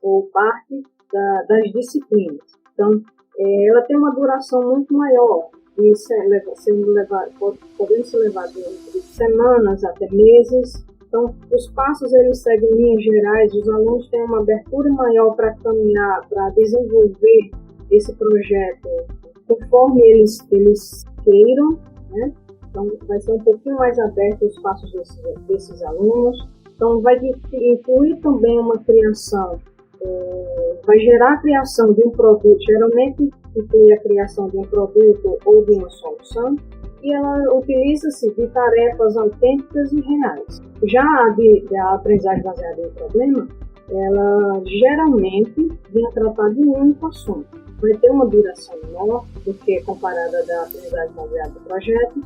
ou parte das disciplinas. Então, ela tem uma duração muito maior, podendo ser levado de semanas até meses. Então, os passos eles seguem linhas gerais, os alunos têm uma abertura maior para caminhar, para desenvolver esse projeto conforme eles queiram, né? Então, vai ser um pouquinho mais aberto os passos desses alunos. Então, vai incluir também uma criação, vai gerar a criação de um produto, geralmente inclui a criação de um produto ou de uma solução, e ela utiliza-se de tarefas autênticas e reais. Já a aprendizagem baseada em problema, ela geralmente vem tratar de um único assunto. Vai ter uma duração menor do que comparada da aprendizagem baseada em projeto.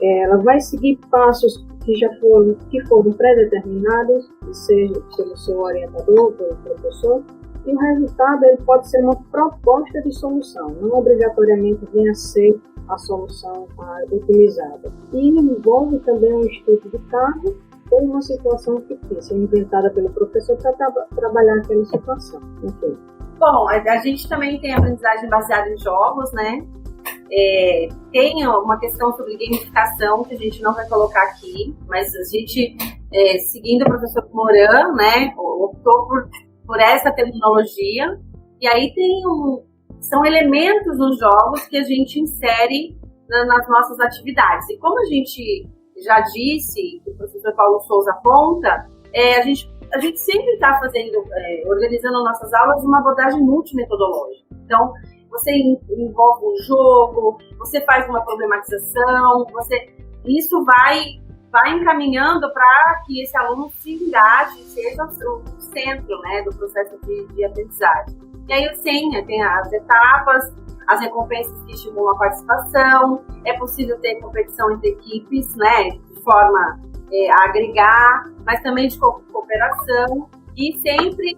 Ela vai seguir passos que foram pré-determinados, seja pelo seu orientador, pelo professor, e o resultado ele pode ser uma proposta de solução, não obrigatoriamente venha a ser a solução utilizada. E envolve também um estudo de caso ou uma situação fictícia, inventada pelo professor para trabalhar aquela situação. Enfim. Bom, a gente também tem aprendizagem baseada em jogos, né? Tem uma questão sobre gamificação que a gente não vai colocar aqui, mas a gente, seguindo o professor Moran, né, optou por essa terminologia. E aí são elementos nos jogos que a gente insere nas nossas atividades. E como a gente já disse, que o professor Paulo Souza aponta, a gente sempre está organizando nossas aulas uma abordagem multimetodológica. Então, você envolve um jogo, você faz uma problematização, isso vai encaminhando para que esse aluno se engaje, seja o centro, né, do processo de aprendizagem. E aí tem as etapas, as recompensas que estimulam a participação, é possível ter competição entre equipes, né, de forma a agregar, mas também de cooperação, e sempre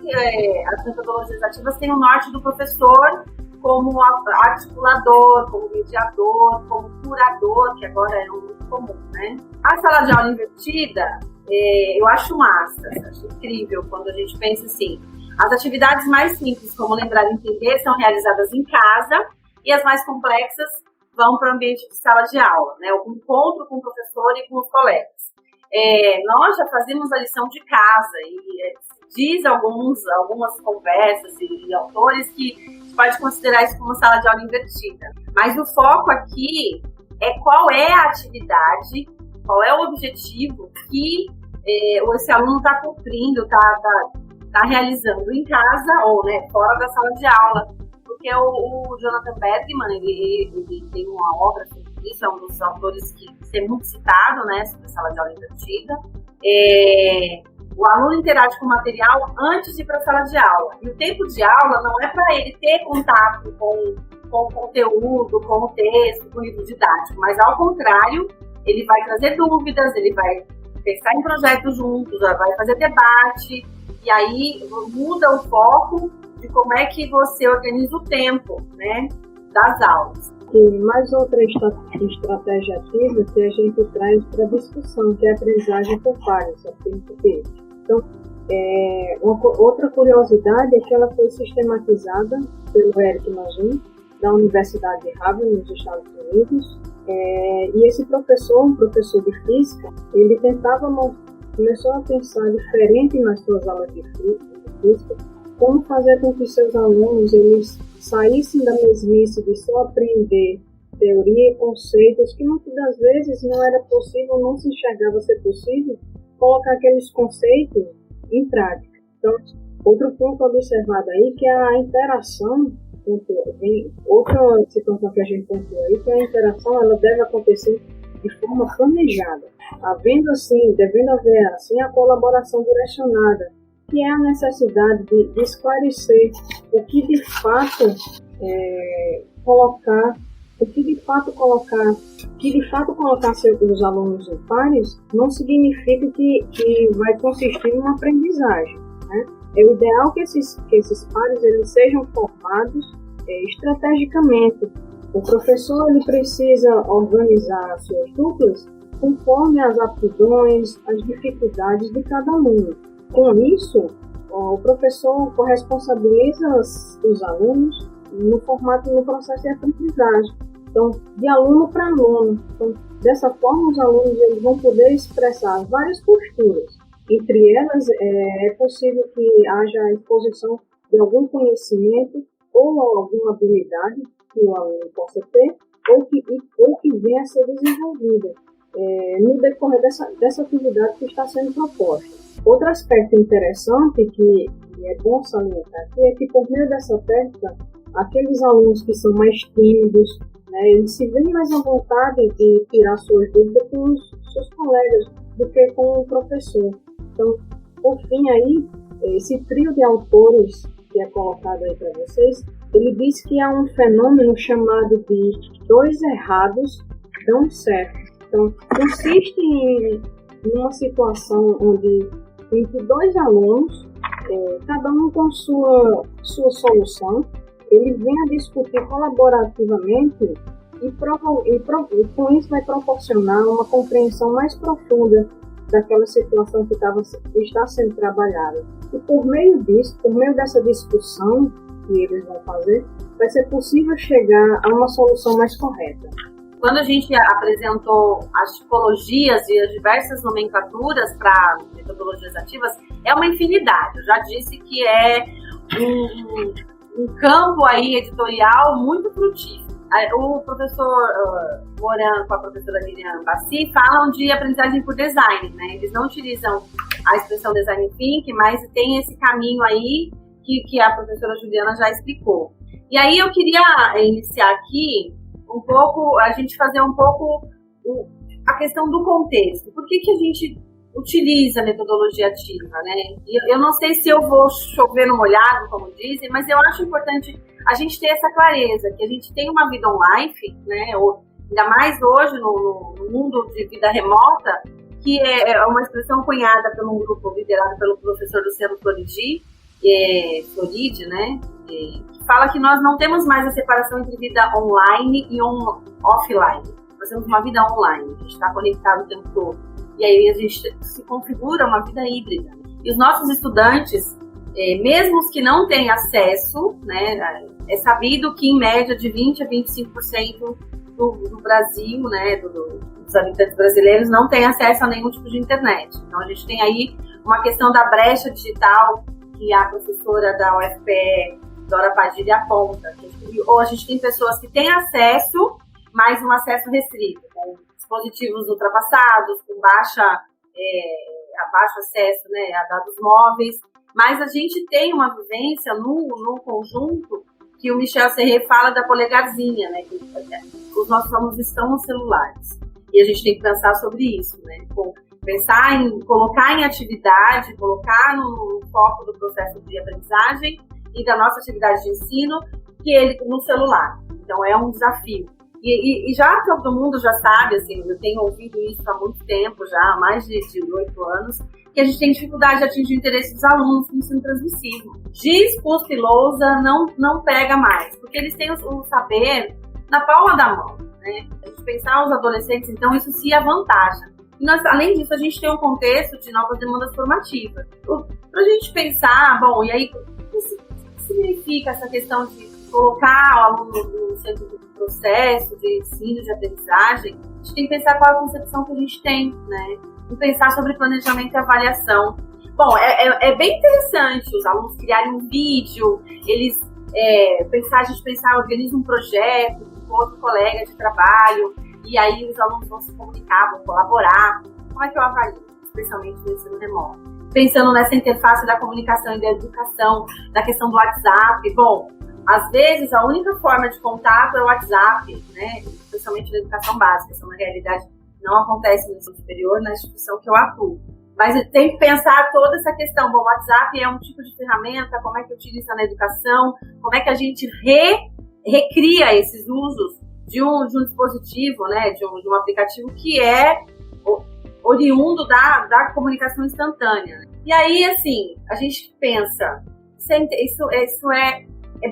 as metodologias ativas têm o norte do professor como articulador, como mediador, como curador, que agora é muito comum, né? A sala de aula invertida, eu acho massa, acho incrível quando a gente pensa assim, as atividades mais simples, como lembrar e entender, são realizadas em casa, e as mais complexas vão para o ambiente de sala de aula, né? O encontro com o professor e com os colegas. Nós já fazemos a lição de casa e diz algumas conversas e autores que pode considerar isso como sala de aula invertida. Mas o foco aqui é qual é a atividade, qual é o objetivo que esse aluno está cumprindo, está realizando em casa ou, né, fora da sala de aula. Porque o Jonathan Bergman, ele tem uma obra sobre isso, é um dos autores que é muito citado, né, sobre a sala de aula invertida. O aluno interage com o material antes de ir para a sala de aula. E o tempo de aula não é para ele ter contato com o conteúdo, com o texto, com o livro didático, mas ao contrário, ele vai trazer dúvidas, ele vai pensar em projetos juntos, vai fazer debate, e aí muda o foco de como é que você organiza o tempo, né, das aulas. E mais outra estratégia ativa que a gente traz para discussão, que é a aprendizagem por pares, Então, outra curiosidade é que ela foi sistematizada pelo Eric Mazin, da Universidade de Harvard, nos Estados Unidos, e esse professor, um professor de física, ele começou a pensar diferente nas suas aulas de física, como fazer com que seus alunos eles saíssem da mesmice de só aprender teoria e conceitos, que muitas das vezes não era possível, não se enxergava ser possível, colocar aqueles conceitos em prática. Então, outro ponto observado aí que é a interação, outra situação que a gente pontuou aí, que a interação ela deve acontecer de forma planejada, devendo haver assim a colaboração direcionada que é a necessidade de esclarecer o que de fato colocar os alunos em pares não significa que vai consistir em uma aprendizagem, né? É o ideal que esses pares eles sejam formados estrategicamente. O professor ele precisa organizar suas duplas conforme as aptidões, as dificuldades de cada aluno. Com isso, o professor corresponsabiliza os alunos no processo de aprendizagem. Então, de aluno para aluno. Então, dessa forma, os alunos eles vão poder expressar várias posturas. Entre elas, é possível que haja a exposição de algum conhecimento ou alguma habilidade que o aluno possa ter ou que venha a ser desenvolvida no decorrer dessa atividade que está sendo proposta. Outro aspecto interessante que é bom salientar aqui é que, por meio dessa técnica, aqueles alunos que são mais tímidos, né, eles se veem mais à vontade de tirar suas dúvidas com os seus colegas do que com o professor. Então, por fim, aí, esse trio de autores que é colocado aí para vocês, ele diz que há um fenômeno chamado de 2 errados dão certo. Então, consiste em uma situação onde entre 2 alunos, cada um com sua solução, ele vem a discutir colaborativamente e com isso vai proporcionar uma compreensão mais profunda daquela situação que está sendo trabalhada. E por meio dessa discussão que eles vão fazer, vai ser possível chegar a uma solução mais correta. Quando a gente apresentou as tipologias e as diversas nomenclaturas para metodologias ativas, é uma infinidade. Eu já disse que é um campo aí editorial muito frutífero. O professor Moran com a professora Lilian Bassi falam de aprendizagem por design, né? Eles não utilizam a expressão design thinking, mas tem esse caminho aí que a professora Juliana já explicou. E aí eu queria iniciar aqui um pouco, a gente fazer um pouco a questão do contexto. Por que a gente utiliza a metodologia ativa, né? Eu não sei se eu vou chover no molhado, como dizem, mas eu acho importante a gente ter essa clareza, que a gente tem uma vida online, né? Ainda mais hoje no mundo de vida remota, que é uma expressão cunhada por um grupo liderado pelo professor Luciano Floridi, né? Que fala que nós não temos mais a separação entre vida online e offline. Nós temos uma vida online, a gente está conectado o tempo todo. E aí a gente se configura uma vida híbrida. E os nossos estudantes, mesmo os que não têm acesso, né, é sabido que em média de 20% a 25% do Brasil, né, dos habitantes brasileiros, não tem acesso a nenhum tipo de internet. Então a gente tem aí uma questão da brecha digital que a professora da UFPE, Dora Padilha, aponta. Ou a gente tem pessoas que têm acesso, mas um acesso restrito, com dispositivos ultrapassados, com baixo acesso, né, a dados móveis. Mas a gente tem uma vivência no conjunto que o Michel Serret fala da polegarzinha, né, que os nossos alunos estão nos celulares. E a gente tem que pensar sobre isso, né? Pensar em colocar em atividade, colocar no foco do processo de aprendizagem e da nossa atividade de ensino, que ele no celular. Então é um desafio. E já todo mundo já sabe, assim, eu tenho ouvido isso há muito tempo, já há mais de 8 anos, que a gente tem dificuldade de atingir o interesse dos alunos no ensino transmissivo. Giz, Cuspe e Lousa não pega mais, porque eles têm o saber na palma da mão, né? A gente pensar os adolescentes, então isso se avantaja. E nós, além disso, a gente tem um contexto de novas demandas formativas. Para a gente pensar, bom, e aí, o que significa essa questão de colocar o aluno no centro do processo de ensino, de aprendizagem? A gente tem que pensar qual é a concepção que a gente tem, né? E pensar sobre planejamento e avaliação. Bom, é bem interessante os alunos criarem um vídeo, eles a gente organiza um projeto com outro colega de trabalho, e aí os alunos vão se comunicar, vão colaborar. Como é que eu avalio, especialmente no ensino remoto? Pensando nessa interface da comunicação e da educação, da questão do WhatsApp. Bom, às vezes a única forma de contato é o WhatsApp, né? Especialmente na educação básica. Isso na realidade não acontece no ensino superior, na instituição que eu atuo. Mas tem que pensar toda essa questão. Bom, o WhatsApp é um tipo de ferramenta, como é que utiliza na educação, como é que a gente recria esses usos de um dispositivo, né, de um aplicativo que é oriundo da comunicação instantânea. E aí, assim, a gente pensa, isso é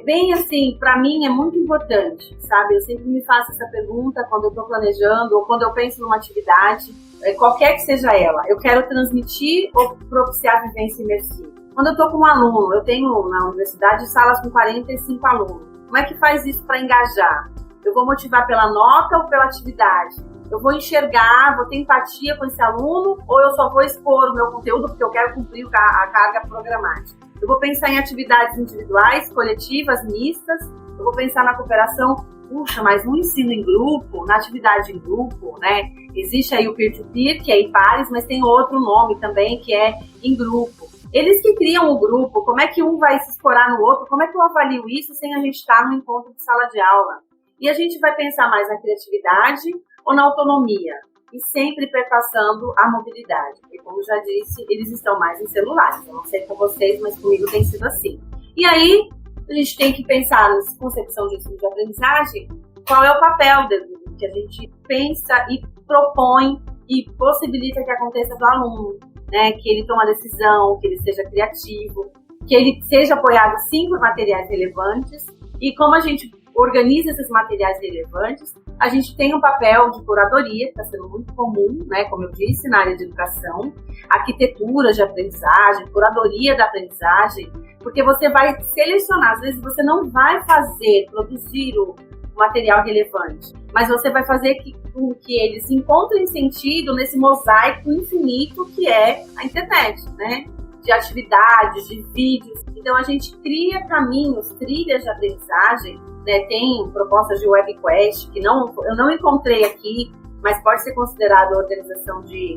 bem assim, para mim é muito importante, sabe? Eu sempre me faço essa pergunta quando eu estou planejando ou quando eu penso numa atividade, qualquer que seja ela. Eu quero transmitir ou propiciar a vivência imersiva. Quando eu estou com um aluno, eu tenho na universidade salas com 45 alunos. Como é que faz isso para engajar? Eu vou motivar pela nota ou pela atividade? Eu vou enxergar, vou ter empatia com esse aluno ou eu só vou expor o meu conteúdo porque eu quero cumprir a carga programática? Eu vou pensar em atividades individuais, coletivas, mistas. Eu vou pensar na cooperação. Puxa, mas no ensino em grupo, na atividade em grupo, né? Existe aí o peer-to-peer, que é em pares, mas tem outro nome também, que é em grupo. Eles que criam o grupo, como é que um vai se escorar no outro? Como é que eu avalio isso sem a gente estar no encontro de sala de aula? E a gente vai pensar mais na criatividade ou na autonomia? E sempre perpassando a mobilidade. Porque, como já disse, eles estão mais em celulares. Eu não sei com vocês, mas comigo tem sido assim. E aí, a gente tem que pensar nessa concepção de ensino de aprendizagem, qual é o papel que a gente pensa e propõe e possibilita que aconteça do aluno, né? Que ele tome a decisão, que ele seja criativo, que ele seja apoiado sim por materiais relevantes. E como a gente organiza esses materiais relevantes, a gente tem um papel de curadoria, que está sendo muito comum, né, como eu disse, na área de educação, arquitetura de aprendizagem, curadoria da aprendizagem, porque você vai selecionar, às vezes você não vai produzir o material relevante, mas você vai fazer com que eles encontrem sentido nesse mosaico infinito que é a internet, né, de atividades, de vídeos. Então a gente cria caminhos, trilhas de aprendizagem, né, tem propostas de webquest que eu não encontrei aqui, mas pode ser considerado a organização de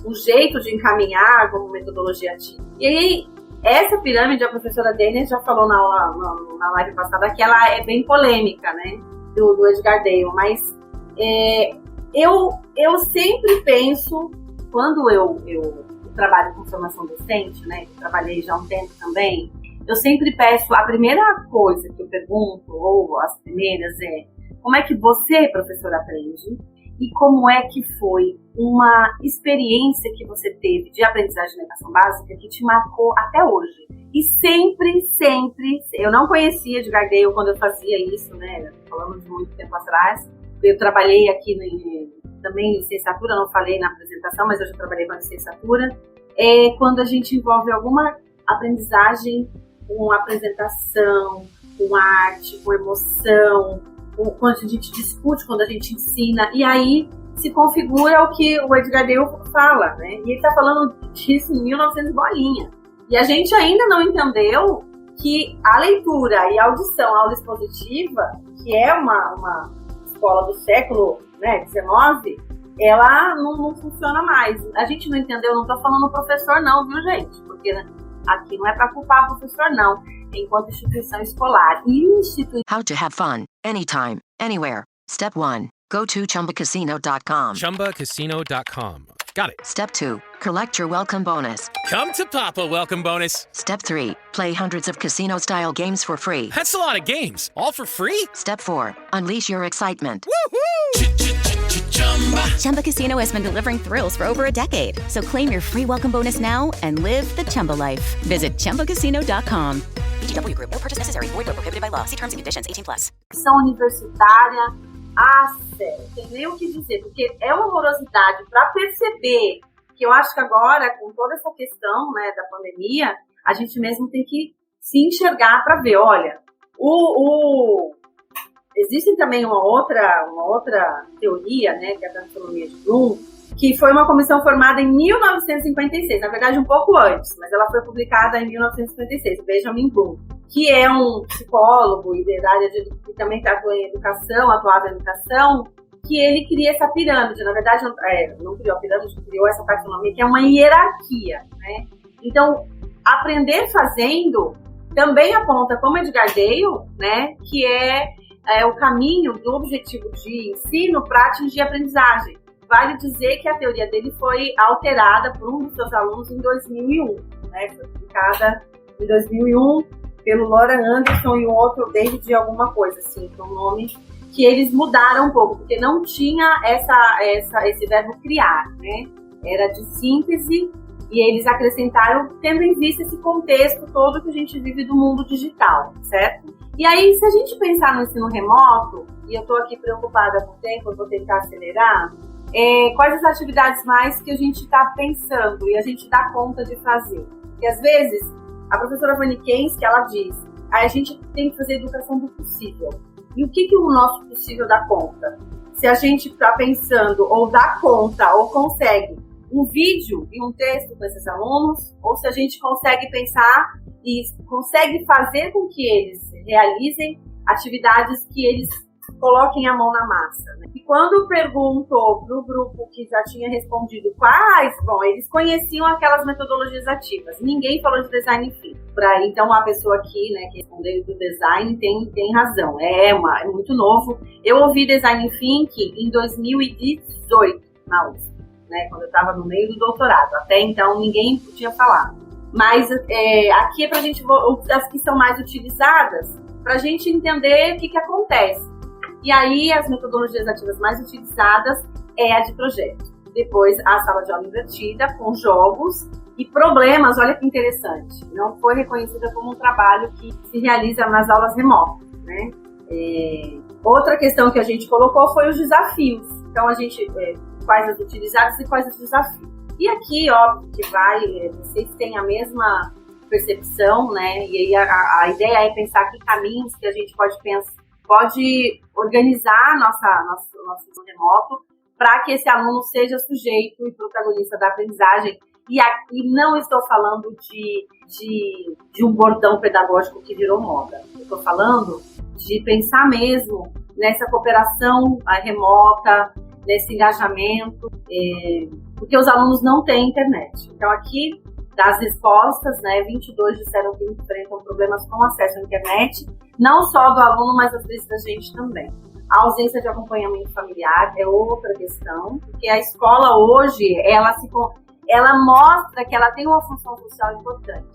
um jeito de encaminhar como metodologia ativa. E aí, essa pirâmide, a professora Denner já falou na live passada que ela é bem polêmica, né, do Edgar Dale, mas eu sempre penso, quando eu trabalho com formação docente, né, que trabalhei já há um tempo também, eu sempre peço, a primeira coisa que eu pergunto, ou as primeiras, como é que você, professor, aprende? E como é que foi uma experiência que você teve de aprendizagem de educação básica que te marcou até hoje? E sempre, eu não conhecia Edgar Dale quando eu fazia isso, né, falando de muito tempo atrás. Eu trabalhei aqui também em licenciatura, não falei na apresentação, mas eu já trabalhei com a licenciatura. Quando a gente envolve alguma aprendizagem com apresentação, com arte, com emoção, quando a gente discute, quando a gente ensina, e aí se configura o que o Edgar Dale fala, né? E ele está falando disso em 1900 bolinha. E a gente ainda não entendeu que a leitura e a audição, a aula expositiva, que é uma escola do século, né, 19, ela não funciona mais. A gente não entendeu, não estou falando professor não, viu, gente? Porque aqui não é para culpar o professor, não. Enquanto instituição escolar. How to have fun, anytime, anywhere. Step 1. Go to ChumbaCasino.com. ChumbaCasino.com. Got it. Step 2. Collect your welcome bonus. Come to Papa welcome bonus. Step 3. Play hundreds of casino-style games for free. That's a lot of games. All for free? Step 4. Unleash your excitement. Woohoo! Chumba Casino has been delivering thrills for over a decade. So claim your free welcome bonus now and live the Chumba life. Visit ChumbaCasino.com. VGW Group. No purchase necessary. Void where prohibited by law. See terms and conditions. 18+. Universitária, sério, não tem nem o que dizer, porque é uma morosidade para perceber que eu acho que agora, com toda essa questão, né, da pandemia, a gente mesmo tem que se enxergar para ver, olha, existe também uma outra teoria, né, que é a taxonomia de Bloom, que foi uma comissão formada em 1956, na verdade um pouco antes, mas ela foi publicada em 1956, Benjamin Bloom, que é um psicólogo e da área que também atuava em educação, que ele cria essa pirâmide, na verdade não criou a pirâmide, criou essa taxonomia, que é uma hierarquia, né? Então, aprender fazendo também aponta, como Edgar Dale, né, que é o caminho do objetivo de ensino para atingir a aprendizagem. vale dizer que a teoria dele foi alterada por um dos seus alunos em 2001, né? Foi publicada em 2001 pelo Laura Anderson e um outro David alguma coisa, assim, que é um nome que eles mudaram um pouco, porque não tinha esse verbo criar, né? Era de síntese, e eles acrescentaram tendo em vista esse contexto todo que a gente vive do mundo digital, certo? E aí, se a gente pensar no ensino remoto, e eu estou aqui preocupada com o tempo, eu vou tentar acelerar, quais as atividades mais que a gente está pensando e a gente dá conta de fazer? Porque às vezes, a professora Vaniquens, que ela diz, a gente tem que fazer educação do possível. E o que o nosso possível dá conta? Se a gente está pensando ou dá conta ou consegue um vídeo e um texto com esses alunos, ou se a gente consegue pensar e consegue fazer com que eles realizem atividades que eles coloquem a mão na massa, né? E quando perguntou para o grupo que já tinha respondido quais, bom, eles conheciam aquelas metodologias ativas, ninguém falou de design thinking. Então a pessoa aqui, né, que respondeu do design tem razão, é muito novo. Eu ouvi design thinking em 2018 na USP, né, quando eu estava no meio do doutorado, até então ninguém tinha falado. Mas aqui é para a gente, as que são mais utilizadas, para a gente entender o que acontece. E aí, as metodologias ativas mais utilizadas é a de projeto. Depois, a sala de aula invertida, com jogos e problemas. Olha que interessante. Não foi reconhecida como um trabalho que se realiza nas aulas remotas, né? Outra questão que a gente colocou foi os desafios. Então, a gente, quais as utilizadas e quais os desafios. E aqui, óbvio, que vocês têm a mesma percepção, né? E aí, a ideia é pensar que caminhos que a gente pode organizar nosso ensino remoto para que esse aluno seja sujeito e protagonista da aprendizagem. E não estou falando de um bordão pedagógico que virou moda. Estou falando de pensar mesmo nessa cooperação remota, nesse engajamento, porque os alunos não têm internet. Então, aqui, das respostas, né, 22 disseram que enfrentam problemas com acesso à internet, não só do aluno, mas às vezes da gente também. A ausência de acompanhamento familiar é outra questão, porque a escola hoje, ela mostra que ela tem uma função social importante.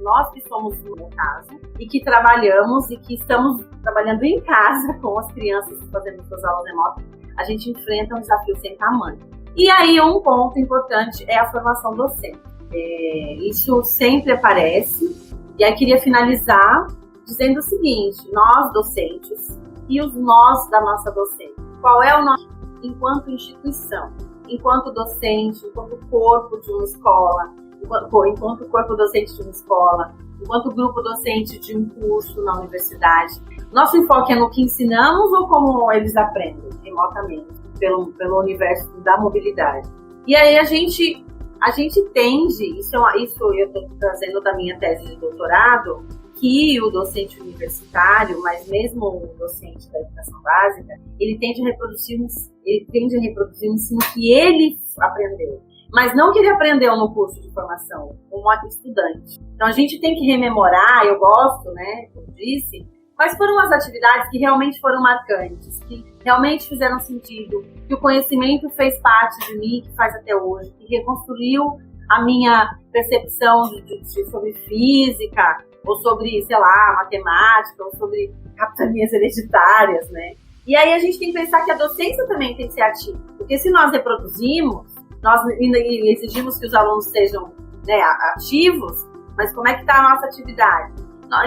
Nós que somos, no caso, e que trabalhamos e que estamos trabalhando em casa com as crianças fazendo suas aulas remotas, a gente enfrenta um desafio sem tamanho. E aí, um ponto importante é a formação docente. Isso sempre aparece, e aí queria finalizar dizendo o seguinte: nós docentes e os nós da nossa docente. Qual é o nosso enquanto instituição, enquanto docente, enquanto corpo de uma escola, enquanto corpo docente de uma escola, enquanto grupo docente de um curso na universidade? Nosso enfoque é no que ensinamos ou como eles aprendem remotamente, pelo universo da mobilidade. E aí a gente tende, isso eu estou trazendo da minha tese de doutorado, que o docente universitário, mas mesmo o docente da educação básica, ele tende a reproduzir o ensino que ele aprendeu, mas não que ele aprendeu no curso de formação, como estudante. Então a gente tem que rememorar, eu gosto, né, como disse, quais foram as atividades que realmente foram marcantes, que realmente fizeram sentido, que o conhecimento fez parte de mim, que faz até hoje, que reconstruiu a minha percepção sobre física, ou sobre, sei lá, matemática, ou sobre capitanias hereditárias, né? E aí a gente tem que pensar que a docência também tem que ser ativa, porque se nós reproduzimos, nós exigimos que os alunos sejam, né, ativos, mas como é que está a nossa atividade?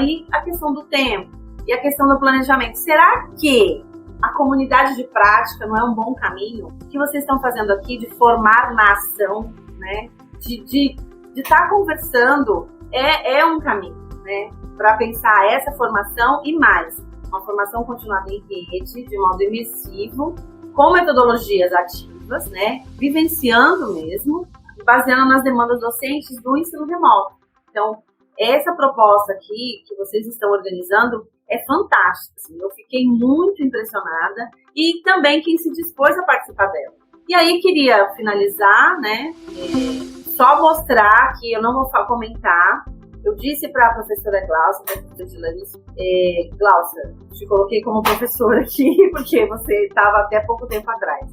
E a questão do tempo, e a questão do planejamento. Será que a comunidade de prática não é um bom caminho? O que vocês estão fazendo aqui de formar na ação, né? De estar conversando é um caminho, né? Para pensar essa formação e mais. Uma formação continuada em rede, de modo imersivo, com metodologias ativas, né? Vivenciando mesmo, baseando nas demandas docentes do ensino remoto. Então, essa proposta aqui que vocês estão organizando é fantástica. Assim, eu fiquei muito impressionada e também quem se dispôs a participar dela. E aí queria finalizar, né? Só mostrar que eu não vou comentar. Eu disse para a professora Glaucia, Glaucia, te coloquei como professora aqui porque você estava até pouco tempo atrás.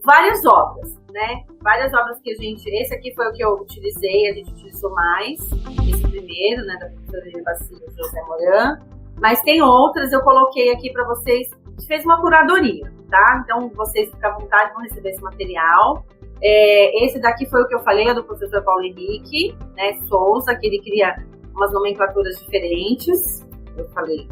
várias obras, né? Várias obras que esse aqui foi o que eu utilizei, a gente utilizou mais, esse primeiro, né, da professora Helena Bacilli e José Moran, mas tem outras, eu coloquei aqui para vocês, a gente fez uma curadoria, tá? Então, vocês ficam à vontade, vão receber esse material. Esse daqui foi o que eu falei, é do professor Paulo Henrique, né, Souza, que ele cria umas nomenclaturas diferentes, eu falei.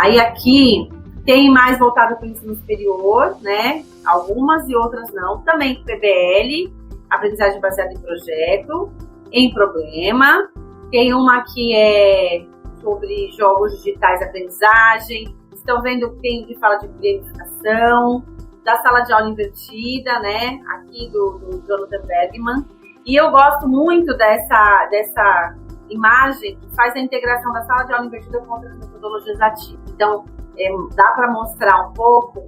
Aí aqui tem mais voltado para o ensino superior, né, algumas e outras não, também PBL, aprendizagem baseada em projeto, em problema, tem uma que é sobre jogos digitais de aprendizagem, estão vendo que tem que fala de gamificação, da sala de aula invertida, né, aqui do Jonathan Bergman, e eu gosto muito dessa imagem que faz a integração da sala de aula invertida com outras metodologias ativas. Então, dá para mostrar um pouco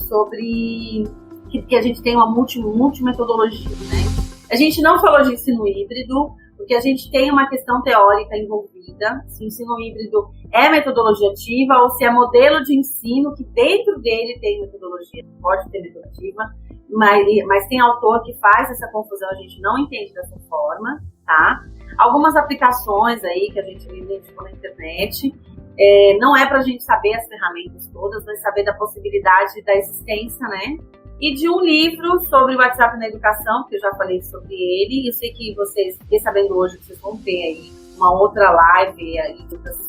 sobre que a gente tem uma multimetodologia, né? A gente não falou de ensino híbrido, porque a gente tem uma questão teórica envolvida, se o ensino híbrido é metodologia ativa ou se é modelo de ensino que dentro dele tem metodologia, pode ter metodologia ativa, mas tem autor que faz essa confusão, a gente não entende dessa forma, tá? Algumas aplicações aí que a gente identificou na internet, não é para a gente saber as ferramentas todas, mas saber da possibilidade da existência, né? E de um livro sobre o WhatsApp na educação, que eu já falei sobre ele, e eu sei que vocês, fiquei sabendo hoje que vocês vão ter aí uma outra live aí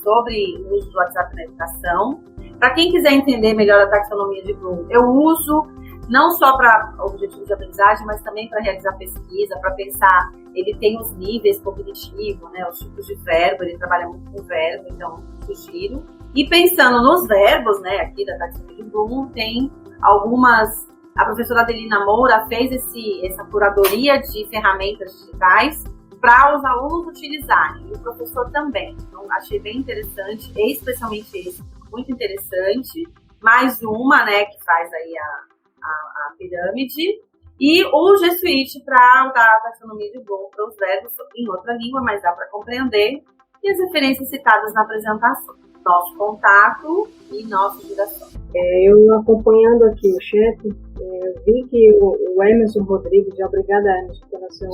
sobre o uso do WhatsApp na educação. Para quem quiser entender melhor a taxonomia de Bloom, eu uso não só para objetivos de aprendizagem, mas também para realizar pesquisa, para pensar, ele tem os níveis cognitivos, né, os tipos de verbo, ele trabalha muito com verbo, então sugiro. E pensando nos verbos, né, aqui da taxonomia de Bloom, tem algumas. A professora Adelina Moura fez essa curadoria de ferramentas digitais para os alunos utilizarem, e o professor também. Então, achei bem interessante, especialmente esse, muito interessante. Mais uma, né, que faz aí a pirâmide, e o G Suite para a taxonomia de Bloom para os verbos em outra língua, mas dá para compreender, e as referências citadas na apresentação. Nosso contato e nossa direção. Eu acompanhando aqui o chat, eu vi que o Emerson Rodrigues, e obrigada, Emerson,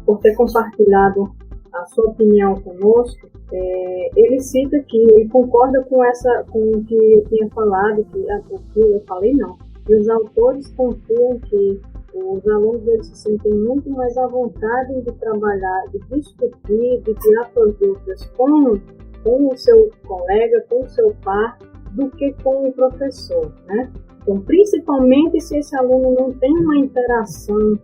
por ter compartilhado a sua opinião conosco, ele cita que ele concorda com o que eu tinha falado, que os autores pontuam que os alunos eles se sentem muito mais à vontade de trabalhar, de discutir, de tirar suas dúvidas com o seu colega, com o seu par, do que com o professor, né? Então, principalmente se esse aluno não tem uma interação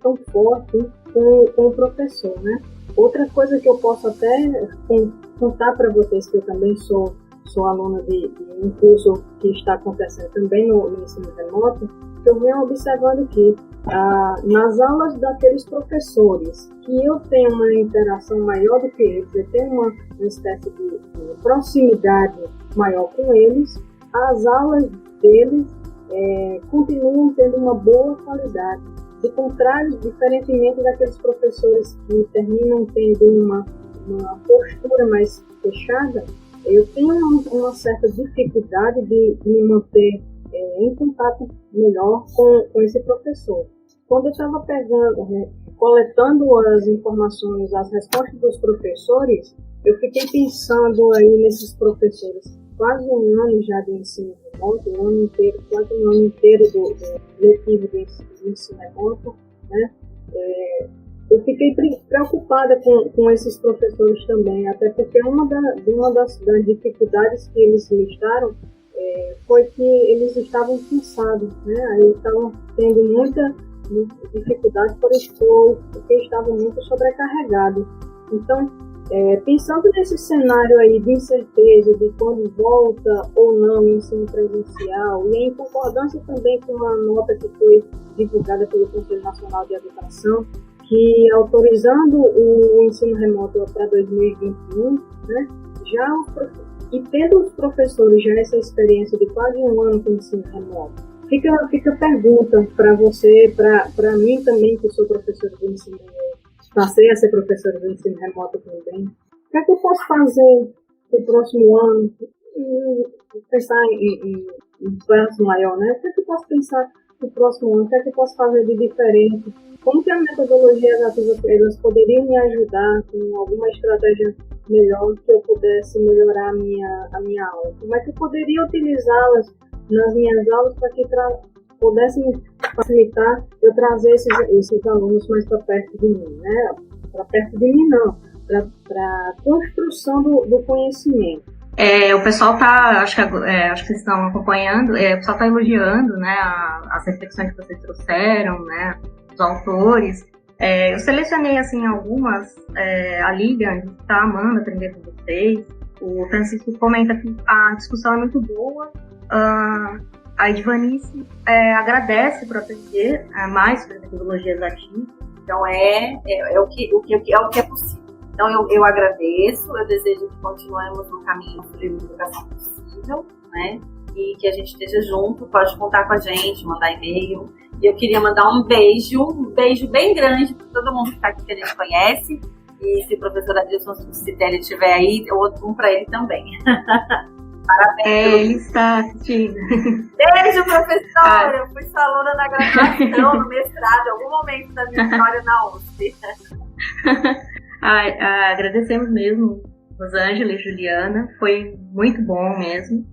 tão forte com o professor, né? Outra coisa que eu posso até contar para vocês, que eu também sou aluna de um curso que está acontecendo também no ensino remoto, que eu venho observando que nas aulas daqueles professores que eu tenho uma interação maior do que eles, eu tenho uma espécie de proximidade maior com eles, as aulas deles continuam tendo uma boa qualidade. Do contrário, diferentemente daqueles professores que terminam tendo uma postura mais fechada, eu tenho uma certa dificuldade de me manter em contato melhor com esse professor. Quando eu estava coletando as informações, as respostas dos professores, eu fiquei pensando aí nesses professores, quase um ano já de ensino remoto, quase um ano inteiro do letivo de ensino remoto, né? Eu fiquei preocupada com esses professores também, até porque uma das dificuldades que eles listaram foi que eles estavam cansados, né? Eles estavam tendo muita dificuldade porque estavam muito sobrecarregados. Então, pensando nesse cenário aí de incerteza de quando volta ou não o ensino presencial, e em concordância também com uma nota que foi divulgada pelo Conselho Nacional de Educação, que autorizando o ensino remoto para 2021, né, e tendo os professores já essa experiência de quase um ano com o ensino remoto, fica a pergunta para você, para mim também, que sou professora do ensino remoto, passei a ser professora do ensino remoto também. O que é que eu posso fazer no próximo ano? Pensar em espaço maior, né? O que é que eu posso pensar no próximo ano? O que é que eu posso fazer de diferente? Como que as metodologias ativas elas poderiam me ajudar com alguma estratégia melhor que eu pudesse melhorar a minha aula? Como é que eu poderia utilizá-las nas minhas aulas para que pudessem facilitar eu trazer esses alunos mais para perto de mim, né? Para perto de mim não, para a construção do conhecimento. O pessoal acho que vocês estão acompanhando, o pessoal está elogiando, né, as reflexões que vocês trouxeram, né, os autores. Eu selecionei, assim, algumas. A Lilian está amando aprender com vocês. O Francisco comenta que a discussão é muito boa. A Edvanice agradece por aprender mais sobre metodologias ativas. Então, é o que é possível. Então, eu agradeço, eu desejo que continuemos no caminho de educação possível, né? E que a gente esteja junto, pode contar com a gente, mandar e-mail. E eu queria mandar um beijo bem grande para todo mundo que está aqui, que a gente conhece. E se o professor Adilson Citelli estiver aí, eu outro um para ele também. Parabéns. Ele está assistindo. Beijo, professora! Eu fui sua aluna na graduação, no mestrado, em algum momento da minha história na USP. Agradecemos mesmo, Rosângela e Juliana. Foi muito bom mesmo.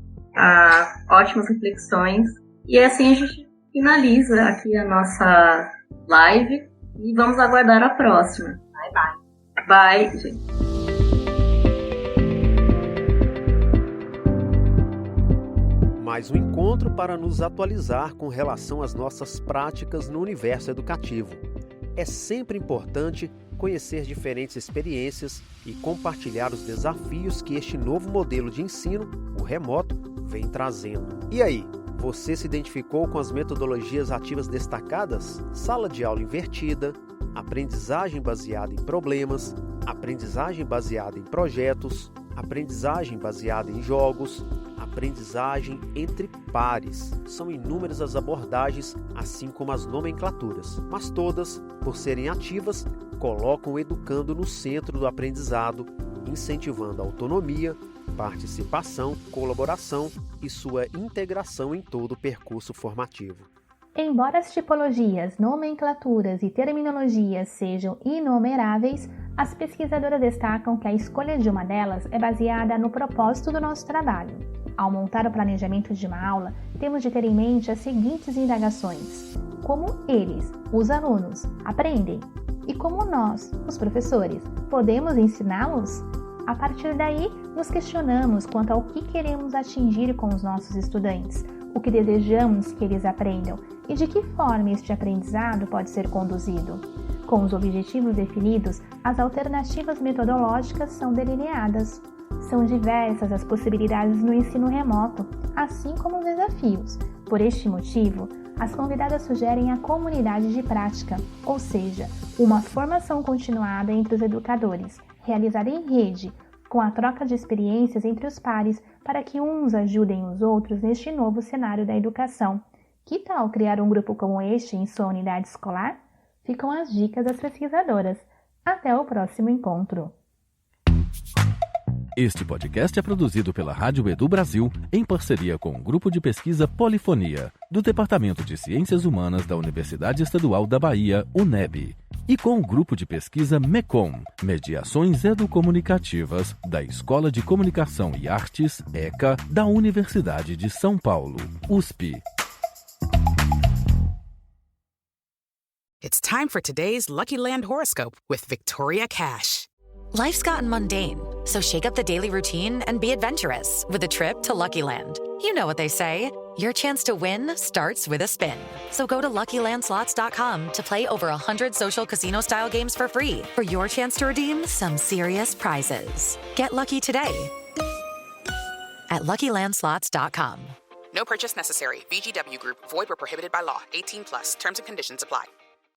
Ótimas reflexões. E assim a gente finaliza aqui a nossa live. E vamos aguardar a próxima. Bye. Bye, gente. Mais um encontro para nos atualizar com relação às nossas práticas no universo educativo. É sempre importante conhecer diferentes experiências e compartilhar os desafios que este novo modelo de ensino, o remoto, vem trazendo. E aí, você se identificou com as metodologias ativas destacadas? Sala de aula invertida, aprendizagem baseada em problemas, aprendizagem baseada em projetos, aprendizagem baseada em jogos, aprendizagem entre pares. São inúmeras as abordagens, assim como as nomenclaturas, mas todas, por serem ativas, colocam o educando no centro do aprendizado, incentivando a autonomia, participação, colaboração e sua integração em todo o percurso formativo. Embora as tipologias, nomenclaturas e terminologias sejam inumeráveis, as pesquisadoras destacam que a escolha de uma delas é baseada no propósito do nosso trabalho. Ao montar o planejamento de uma aula, temos de ter em mente as seguintes indagações: como eles, os alunos, aprendem? E como nós, os professores, podemos ensiná-los? A partir daí, nos questionamos quanto ao que queremos atingir com os nossos estudantes, o que desejamos que eles aprendam e de que forma este aprendizado pode ser conduzido. Com os objetivos definidos, as alternativas metodológicas são delineadas. São diversas as possibilidades no ensino remoto, assim como os desafios. Por este motivo, as convidadas sugerem a comunidade de prática, ou seja, uma formação continuada entre os educadores, realizada em rede, com a troca de experiências entre os pares para que uns ajudem os outros neste novo cenário da educação. Que tal criar um grupo como este em sua unidade escolar? Ficam as dicas das pesquisadoras. Até o próximo encontro! Este podcast é produzido pela Rádio Edu Brasil em parceria com o Grupo de Pesquisa Polifonia, do Departamento de Ciências Humanas da Universidade Estadual da Bahia, UNEB, e com o Grupo de Pesquisa MECOM, Mediações Educomunicativas, da Escola de Comunicação e Artes, ECA, da Universidade de São Paulo, USP. It's time for today's Lucky Land horoscope with Victoria Cash. Life's gotten mundane, so shake up the daily routine and be adventurous with a trip to Lucky Land. You know what they say, your chance to win starts with a spin. So go to LuckyLandSlots.com to play over 100 social casino-style games for free for your chance to redeem some serious prizes. Get lucky today at LuckyLandSlots.com. No purchase necessary. VGW Group. Void where prohibited by law. 18+. Terms and conditions apply.